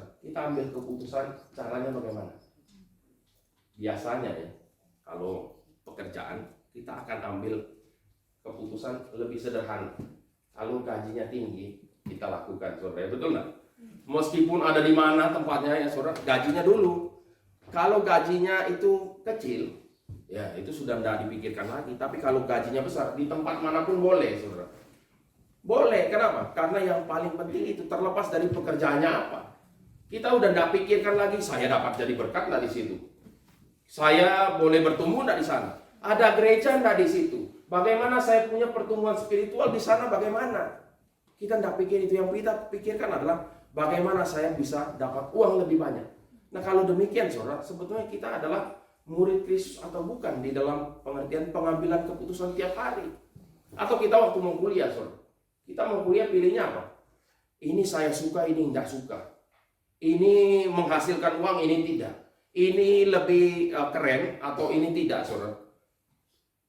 S6: caranya bagaimana? Biasanya ya, kalau pekerjaan kita akan ambil keputusan lebih sederhana. Kalau gajinya tinggi, kita lakukan, saudara. Betul nggak? Meskipun ada di mana tempatnya ya, saudara, gajinya dulu. Kalau gajinya itu kecil, ya itu sudah tidak dipikirkan lagi. Tapi kalau gajinya besar, di tempat manapun boleh, saudara. Boleh, kenapa? Karena yang paling penting itu terlepas dari pekerjaannya apa. Kita udah tidak pikirkan lagi, saya dapat jadi berkat nggak di situ. Saya boleh bertumbuh nggak di sana. Ada gereja nggak di situ. Bagaimana saya punya pertumbuhan spiritual di sana, bagaimana? Kita tidak pikir itu. Yang kita pikirkan adalah bagaimana saya bisa dapat uang lebih banyak. Nah kalau demikian, saudara, sebetulnya kita adalah murid Kristus atau bukan di dalam pengertian pengambilan keputusan tiap hari. Atau kita waktu mau kuliah, saudara, kita mau kuliah pilihnya apa? Ini saya suka, ini tidak suka. Ini menghasilkan uang, ini tidak. Ini lebih keren atau ini tidak, saudara.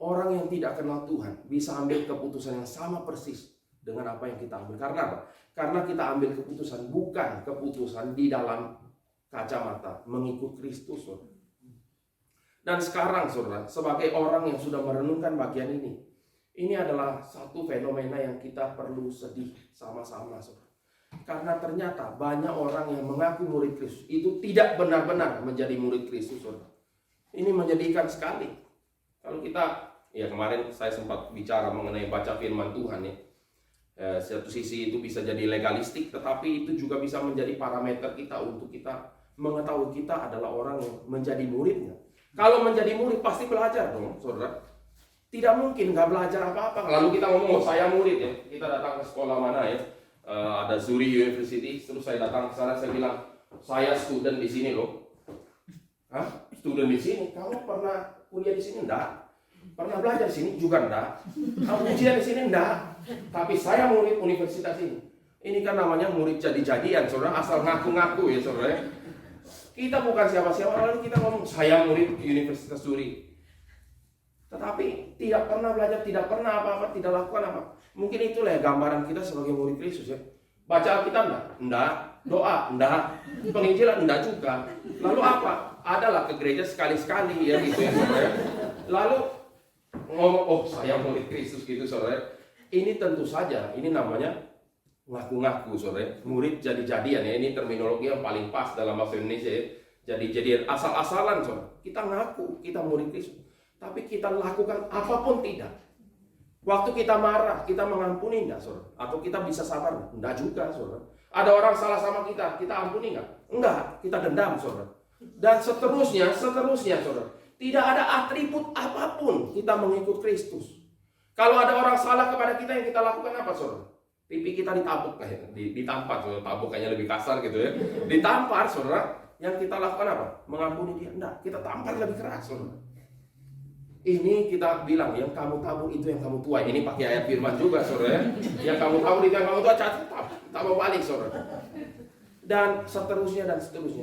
S6: Orang yang tidak kenal Tuhan bisa ambil keputusan yang sama persis dengan apa yang kita ambil. Karena apa? Karena kita ambil keputusan bukan keputusan di dalam kacamata mengikut Kristus, saudara. Dan sekarang, saudara, sebagai orang yang sudah merenungkan bagian ini adalah satu fenomena yang kita perlu sedih sama-sama, saudara. Karena ternyata banyak orang yang mengaku murid Kristus itu tidak benar-benar menjadi murid Kristus, saudara. Ini menyedihkan sekali. Kalau kita, ya kemarin saya sempat bicara mengenai baca firman Tuhan ya. Satu sisi itu bisa jadi legalistik, tetapi itu juga bisa menjadi parameter kita untuk kita mengetahui kita adalah orang yang menjadi muridnya. Kalau menjadi murid pasti belajar dong, saudara. Tidak mungkin nggak belajar apa-apa. Lalu kita ngomong, saya murid ya. Kita datang ke sekolah mana ya? Ada Zurich University. Terus saya datang ke sana, saya bilang, saya student di sini loh. Hah? Student di sini? Kamu pernah kuliah di sini? Enggak. Pernah belajar di sini? Juga enggak. Kamu ujian di sini? Enggak. Tapi saya murid universitas ini. Ini kan namanya murid jadi-jadian, saudara. Asal ngaku-ngaku ya, saudara. Kita bukan siapa-siapa, lalu kita ngomong, saya murid Universitas Zurich. Tetapi tidak pernah belajar, tidak pernah apa-apa, tidak lakukan apa. Mungkin itulah ya gambaran kita sebagai murid Kristus ya. Baca Alkitab enggak? Enggak. Doa? Enggak. Penginjilan? Enggak juga. Lalu apa? Adalah ke gereja sekali-sekali ya gitu ya, saudara. Lalu ngomong, oh saya murid Kristus gitu, saudara. Ini tentu saja, ini namanya ngaku-ngaku, saudara. Murid jadi-jadian ya, ini terminologi yang paling pas dalam bahasa Indonesia ya. Jadi-jadian, asal-asalan, saudara. Kita ngaku, kita murid Kristus. Tapi kita lakukan apapun tidak. Waktu kita marah, kita mengampuni enggak, saudara? Atau kita bisa sabar? Enggak juga, saudara. Ada orang salah sama kita ampuni enggak? Enggak, kita dendam, saudara. Dan seterusnya, saudara. Tidak ada atribut apapun kita mengikut Kristus. Kalau ada orang salah kepada kita, yang kita lakukan apa, saudara? Pipi kita ditampar, saudara. Tabuk kayaknya lebih kasar gitu ya. Ditampar, saudara. Yang kita lakukan apa? Mengampuni dia? Enggak, kita tampar lebih keras, saudara. Ini kita bilang, yang kamu tabur itu yang kamu tuai. Ini pakai ayat firman juga, saudara. Yang kamu tabur itu yang kamu tuai, tak mau balik, saudara. Dan seterusnya.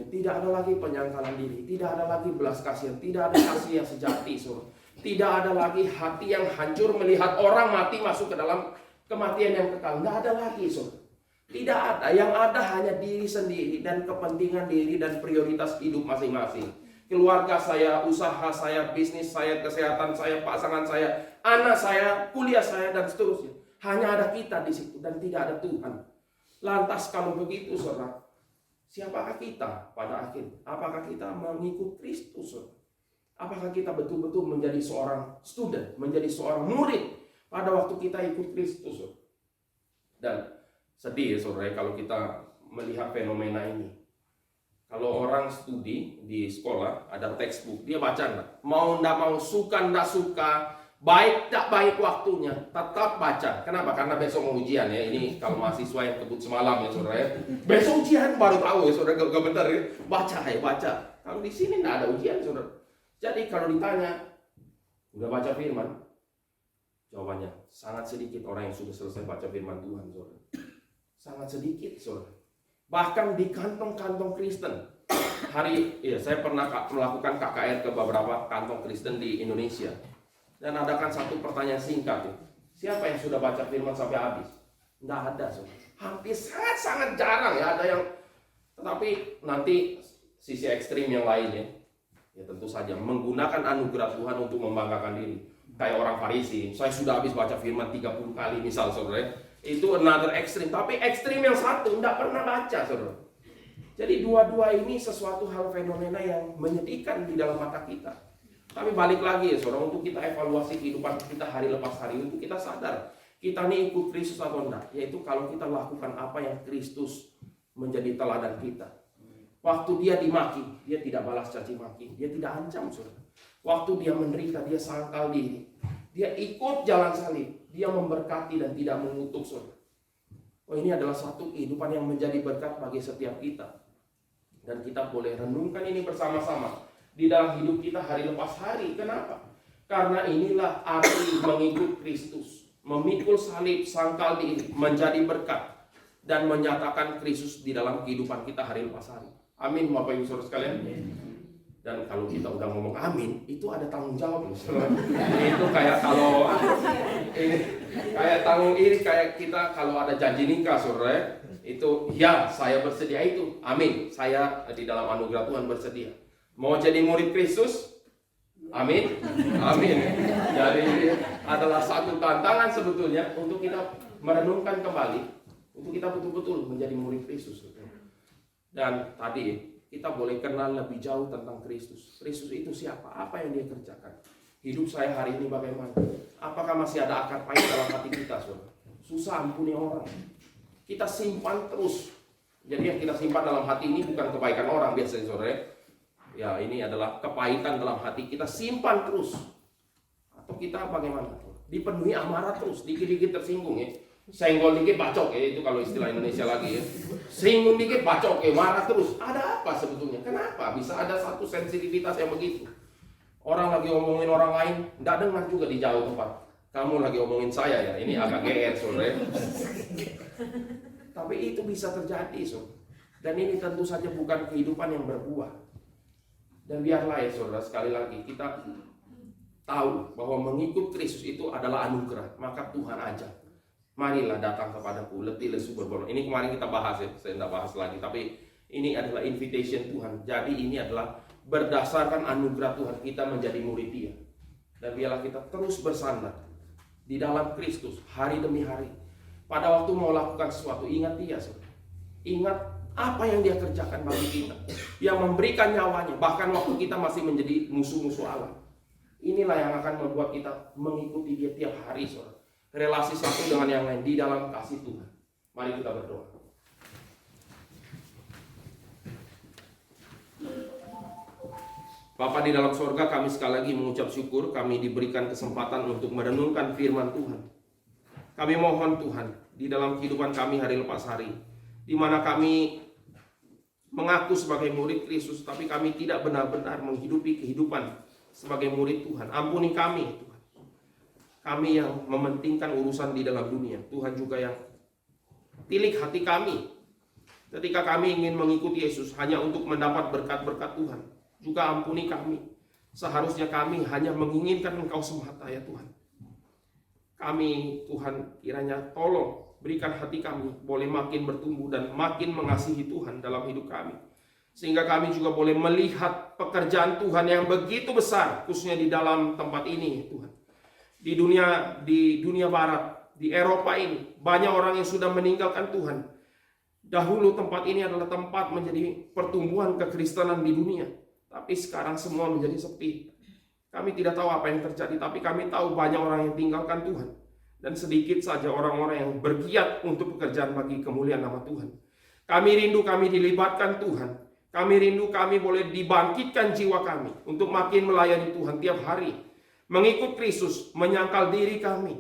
S6: Tidak ada lagi penyangkalan diri, tidak ada lagi belas kasihan, tidak ada kasih yang sejati, saudara. Tidak ada lagi hati yang hancur melihat orang mati masuk ke dalam kematian yang kekal. Tidak ada lagi, saudara. Tidak ada. Yang ada hanya diri sendiri dan kepentingan diri dan prioritas hidup masing-masing. Keluarga saya, usaha saya, bisnis saya, kesehatan saya, pasangan saya, anak saya, kuliah saya, dan seterusnya. Hanya ada kita di situ dan tidak ada Tuhan. Lantas kalau begitu, saudara, siapakah kita pada akhir? Apakah kita mengikut Kristus, saudara? Apakah kita betul-betul menjadi seorang student, menjadi seorang murid pada waktu kita ikut Kristus? Dan sedih ya saudara kalau kita melihat fenomena ini. Kalau orang studi di sekolah ada textbook, dia baca enggak? Mau enggak mau, suka enggak suka, baik tak baik waktunya, tetap baca. Kenapa? Karena besok mau ujian ya. Ini kalau mahasiswa yang kebut semalam ya saudara ya. Besok ujian baru tahu ya saudara, gak bentar ya. Baca ya baca. Kalau di sini enggak ada ujian saudara. Jadi kalau ditanya, udah baca firman? Jawabannya, sangat sedikit orang yang sudah selesai baca firman Tuhan, saudara. Sangat sedikit, saudara. Bahkan di kantong-kantong Kristen. Saya pernah melakukan KKR ke beberapa kantong Kristen di Indonesia. Dan adakan satu pertanyaan singkat. Siapa yang sudah baca firman sampai habis? Nggak ada, saudara. Hampir sangat-sangat jarang ya ada yang. Tetapi nanti sisi ekstrim yang lain ya tentu saja menggunakan anugerah Tuhan untuk membanggakan diri. Kayak orang Farisi, saya sudah habis baca firman 30 kali misal saudara. Itu another ekstrim. Tapi ekstrim yang satu tidak pernah baca saudara. Jadi dua-dua ini sesuatu hal fenomena yang menyedihkan di dalam mata kita. Tapi balik lagi ya saudara, untuk kita evaluasi kehidupan kita hari lepas hari, untuk kita sadar kita ini ikut Kristus atau enggak. Yaitu kalau kita lakukan apa yang Kristus menjadi teladan kita. Waktu dia dimaki, dia tidak balas caci maki, dia tidak ancam, saudara. Waktu dia menderita, dia sangkal diri, dia ikut jalan salib, dia memberkati dan tidak mengutuk, saudara. Ini adalah satu kehidupan yang menjadi berkat bagi setiap kita, dan kita boleh renungkan ini bersama-sama di dalam hidup kita hari lepas hari. Kenapa? Karena inilah arti mengikut Kristus, memikul salib, sangkal diri, menjadi berkat dan menyatakan Kristus di dalam kehidupan kita hari lepas hari. Amin, Bapak Ibu Saudara sekalian. Dan kalau kita udah ngomong amin, itu ada tanggung jawab. Itu kayak kalau kayak kita kalau ada janji nikah, saudara, itu ya saya bersedia itu. Amin. Saya di dalam anugerah Tuhan bersedia. Mau jadi murid Kristus? Amin. Amin. Jadi adalah satu tantangan sebetulnya untuk kita merenungkan kembali, untuk kita betul-betul menjadi murid Kristus. Dan tadi kita boleh kenal lebih jauh tentang Kristus. Kristus itu siapa? Apa yang dia kerjakan? Hidup saya hari ini bagaimana? Apakah masih ada akar pahit dalam hati kita, saudara? Susah ampuni orang. Kita simpan terus. Jadi yang kita simpan dalam hati ini bukan kebaikan orang biasanya, saudara. Ya ini adalah kepahitan dalam hati kita simpan terus. Atau kita bagaimana? Dipenuhi amarah terus, dikit-dikit tersinggung ya. Senggol dikit bacok ya, itu kalau istilah Indonesia lagi ya. Singgung dikit bacok ya, marah terus. Ada apa sebetulnya? Kenapa bisa ada satu sensitivitas yang begitu? Orang lagi ngomongin orang lain, nggak dengar juga di jauh tempat. Kamu lagi ngomongin saya ya, ini agak GR saudara. Tapi itu bisa terjadi saudara. Dan ini tentu saja bukan kehidupan yang berbuah. Dan biarlah ya saudara, sekali lagi kita tahu bahwa mengikut Kristus itu adalah anugerah. Maka Tuhan ajak, marilah datang kepadaku, letih lesu berbondong. Ini kemarin kita bahas ya, saya tidak bahas lagi. Tapi ini adalah invitation Tuhan. Jadi ini adalah berdasarkan anugerah Tuhan kita menjadi murid Dia. Dan biarlah kita terus bersandar di dalam Kristus hari demi hari. Pada waktu mau lakukan sesuatu, ingat Dia saudara. Ingat apa yang Dia kerjakan bagi kita, yang memberikan nyawanya bahkan waktu kita masih menjadi musuh-musuh Allah. Inilah yang akan membuat kita mengikuti Dia tiap hari saudara. Relasi satu dengan yang lain di dalam kasih Tuhan. Mari kita berdoa. Bapa di dalam sorga, kami sekali lagi mengucap syukur kami diberikan kesempatan untuk merenungkan firman Tuhan. Kami mohon Tuhan di dalam kehidupan kami hari lepas hari, di mana kami mengaku sebagai murid Kristus, tapi kami tidak benar-benar menghidupi kehidupan sebagai murid Tuhan. Ampuni kami Tuhan. Kami yang mementingkan urusan di dalam dunia. Tuhan juga yang tilik hati kami ketika kami ingin mengikuti Yesus hanya untuk mendapat berkat-berkat Tuhan. Juga ampuni kami Seharusnya kami hanya menginginkan Engkau semata ya Tuhan. Kami Tuhan kiranya tolong berikan hati kami boleh makin bertumbuh dan makin mengasihi Tuhan dalam hidup kami. Sehingga kami juga boleh melihat pekerjaan Tuhan yang begitu besar, khususnya di dalam tempat ini Tuhan. Di dunia barat, di Eropa ini, banyak orang yang sudah meninggalkan Tuhan. Dahulu tempat ini adalah tempat menjadi pertumbuhan kekristenan di dunia. Tapi sekarang semua menjadi sepi. Kami tidak tahu apa yang terjadi, tapi kami tahu banyak orang yang tinggalkan Tuhan. Dan sedikit saja orang-orang yang bergiat untuk pekerjaan bagi kemuliaan nama Tuhan. Kami rindu kami dilibatkan Tuhan. Kami rindu kami boleh dibangkitkan jiwa kami untuk makin melayani Tuhan tiap hari. Mengikut Kristus, menyangkal diri kami.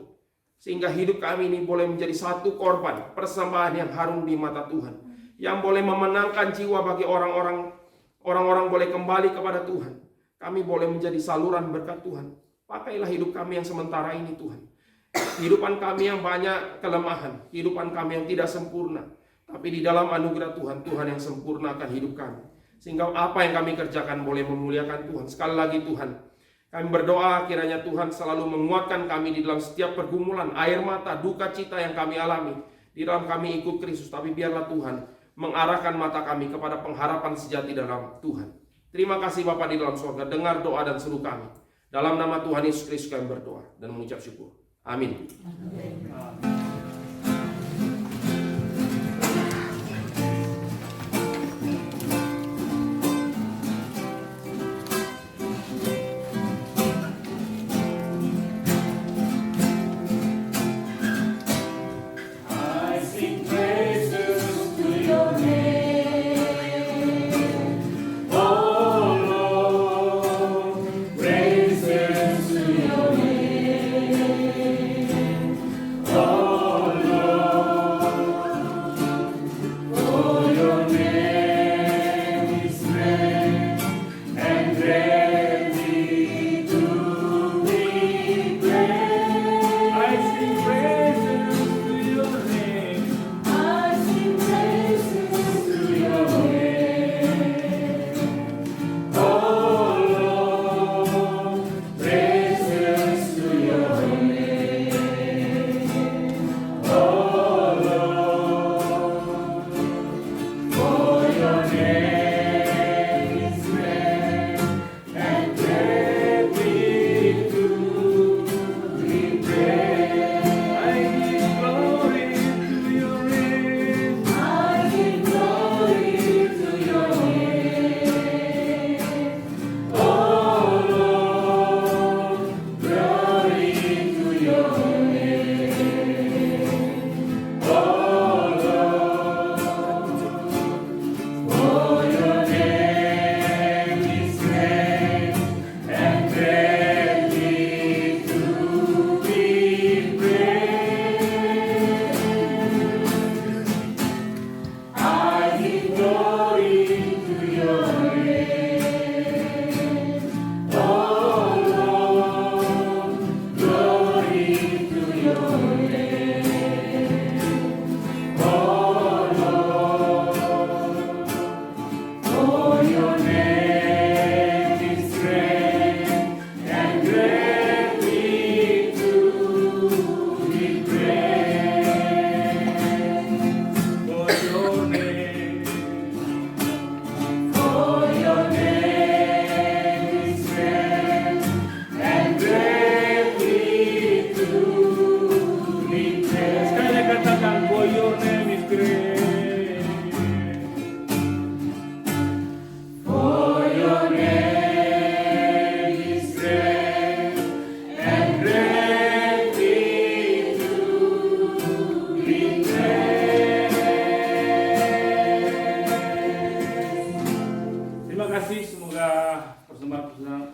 S6: Sehingga hidup kami ini boleh menjadi satu korban, persembahan yang harum di mata Tuhan. Yang boleh memenangkan jiwa bagi orang-orang boleh kembali kepada Tuhan. Kami boleh menjadi saluran berkat Tuhan. Pakailah hidup kami yang sementara ini Tuhan. Kehidupan kami yang banyak kelemahan, kehidupan kami yang tidak sempurna. Tapi di dalam anugerah Tuhan, Tuhan yang sempurnakan hidup kami. Sehingga apa yang kami kerjakan boleh memuliakan Tuhan. Sekali lagi Tuhan, kami berdoa kiranya Tuhan selalu menguatkan kami di dalam setiap pergumulan, air mata, duka cita yang kami alami. Di dalam kami ikut Kristus, tapi biarlah Tuhan mengarahkan mata kami kepada pengharapan sejati dalam Tuhan. Terima kasih Bapa di dalam surga, dengar doa dan seru kami. Dalam nama Tuhan Yesus Kristus kami berdoa dan mengucap syukur. Amin.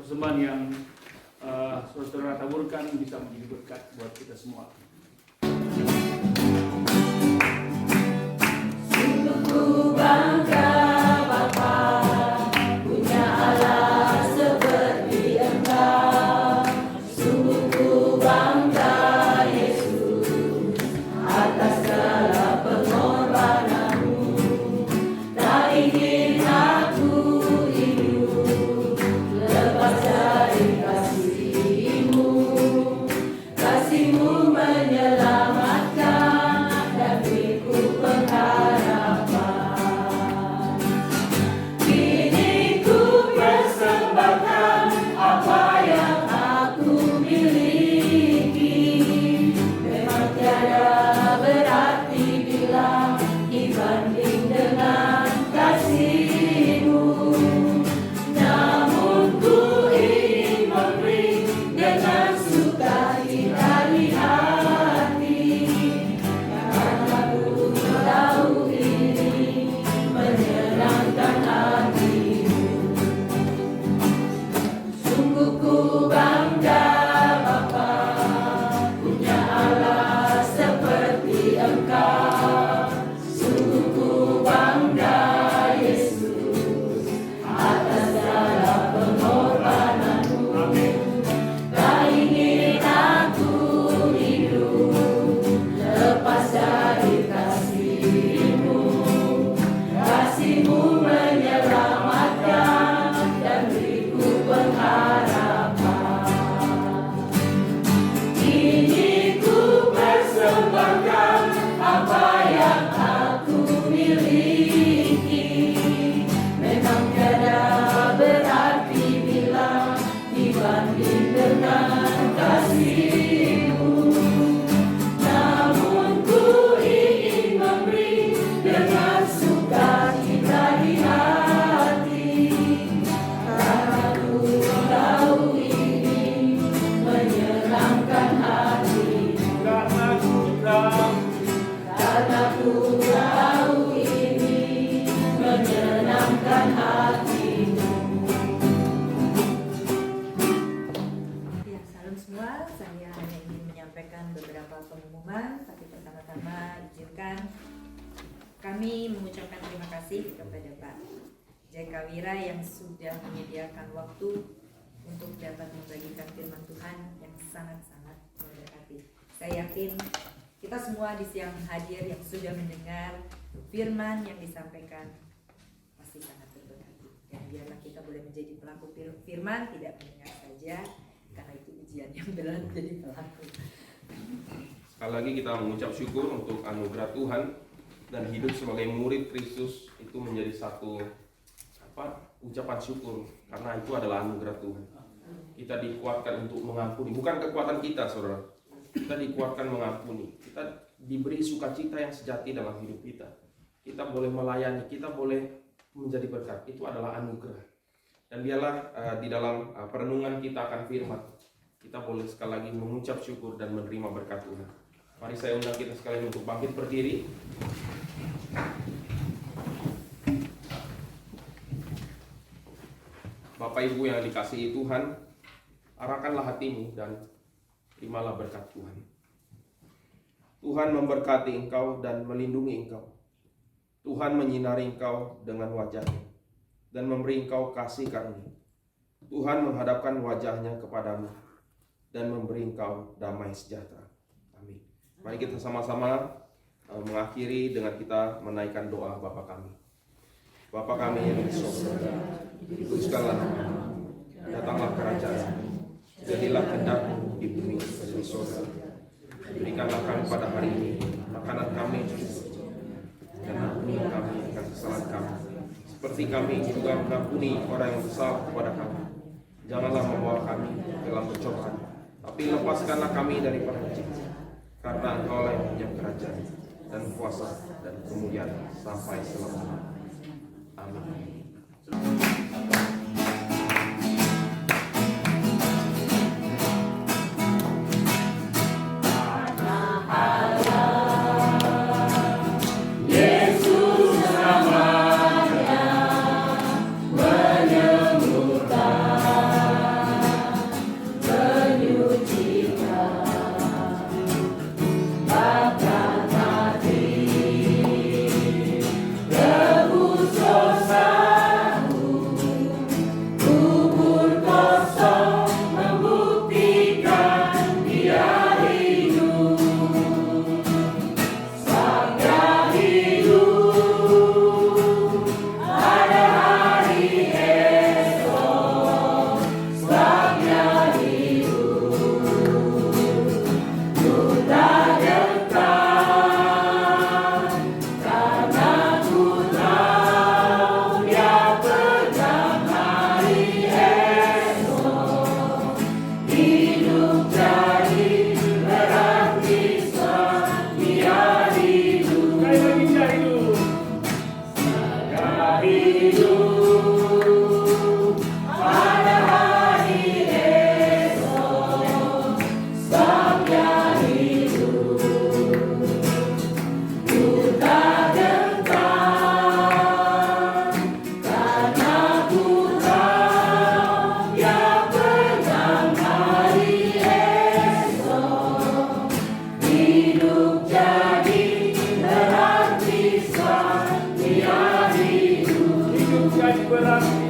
S1: persembahan yang saudara taburkan bisa menjadi berkat buat kita semua.
S5: Sungguh bangga Bapa punya Allah seperti Engkau. Sungguh bangga Yesus atas segala pengorbananmu. Tak ingin aku hidup lepas
S4: kami mengucapkan terima kasih kepada Pak J.K. Wira yang sudah menyediakan waktu untuk dapat membagikan firman Tuhan yang sangat-sangat memberkati. Saya yakin kita semua di siang hadir yang sudah mendengar firman yang disampaikan pasti sangat berberkati. Dan biarlah kita boleh menjadi pelaku firman, tidak mendengar saja, karena itu ujian yang berat jadi pelaku.
S6: Sekali lagi kita mengucap syukur untuk anugerah Tuhan dan hidup sebagai murid Kristus itu menjadi satu ucapan syukur karena itu adalah anugerah Tuhan. Kita dikuatkan untuk mengampuni, bukan kekuatan kita, saudara. Kita dikuatkan mengampuni. Kita diberi sukacita yang sejati dalam hidup kita. Kita boleh melayani, kita boleh menjadi berkat. Itu adalah anugerah. Dan biarlah di dalam perenungan kita akan firman, kita boleh sekali lagi mengucap syukur dan menerima berkat Tuhan. Mari saya undang kita sekalian untuk bangkit berdiri. Bapak Ibu yang dikasihi Tuhan, arahkanlah hatimu dan terimalah berkat Tuhan. Tuhan memberkati engkau dan melindungi engkau. Tuhan menyinari engkau dengan wajahnya dan memberi engkau kasih karunia. Tuhan menghadapkan wajahnya kepadamu dan memberi engkau damai sejahtera. Amin. Mari kita sama-sama mengakhiri dengan kita menaikkan doa Bapa kami. Bapa kami yang di surga, dikuduskanlah namamu, datanglah kerajaan-Mu, jadilah kehendak-Mu di bumi seperti di surga. Berikanlah kami pada hari ini makanan kami yang cukup, dan ampuni kami akan kesalahan kami, seperti kami juga mengampuni orang yang bersalah kepada kami. Janganlah membawa kami dalam pencobaan, tapi lepaskanlah kami daripada jijik, karena Engkau yang punya kerajaan dan kuasa dan kemuliaan sampai selamanya. Amin.
S1: Hidup jadi berarti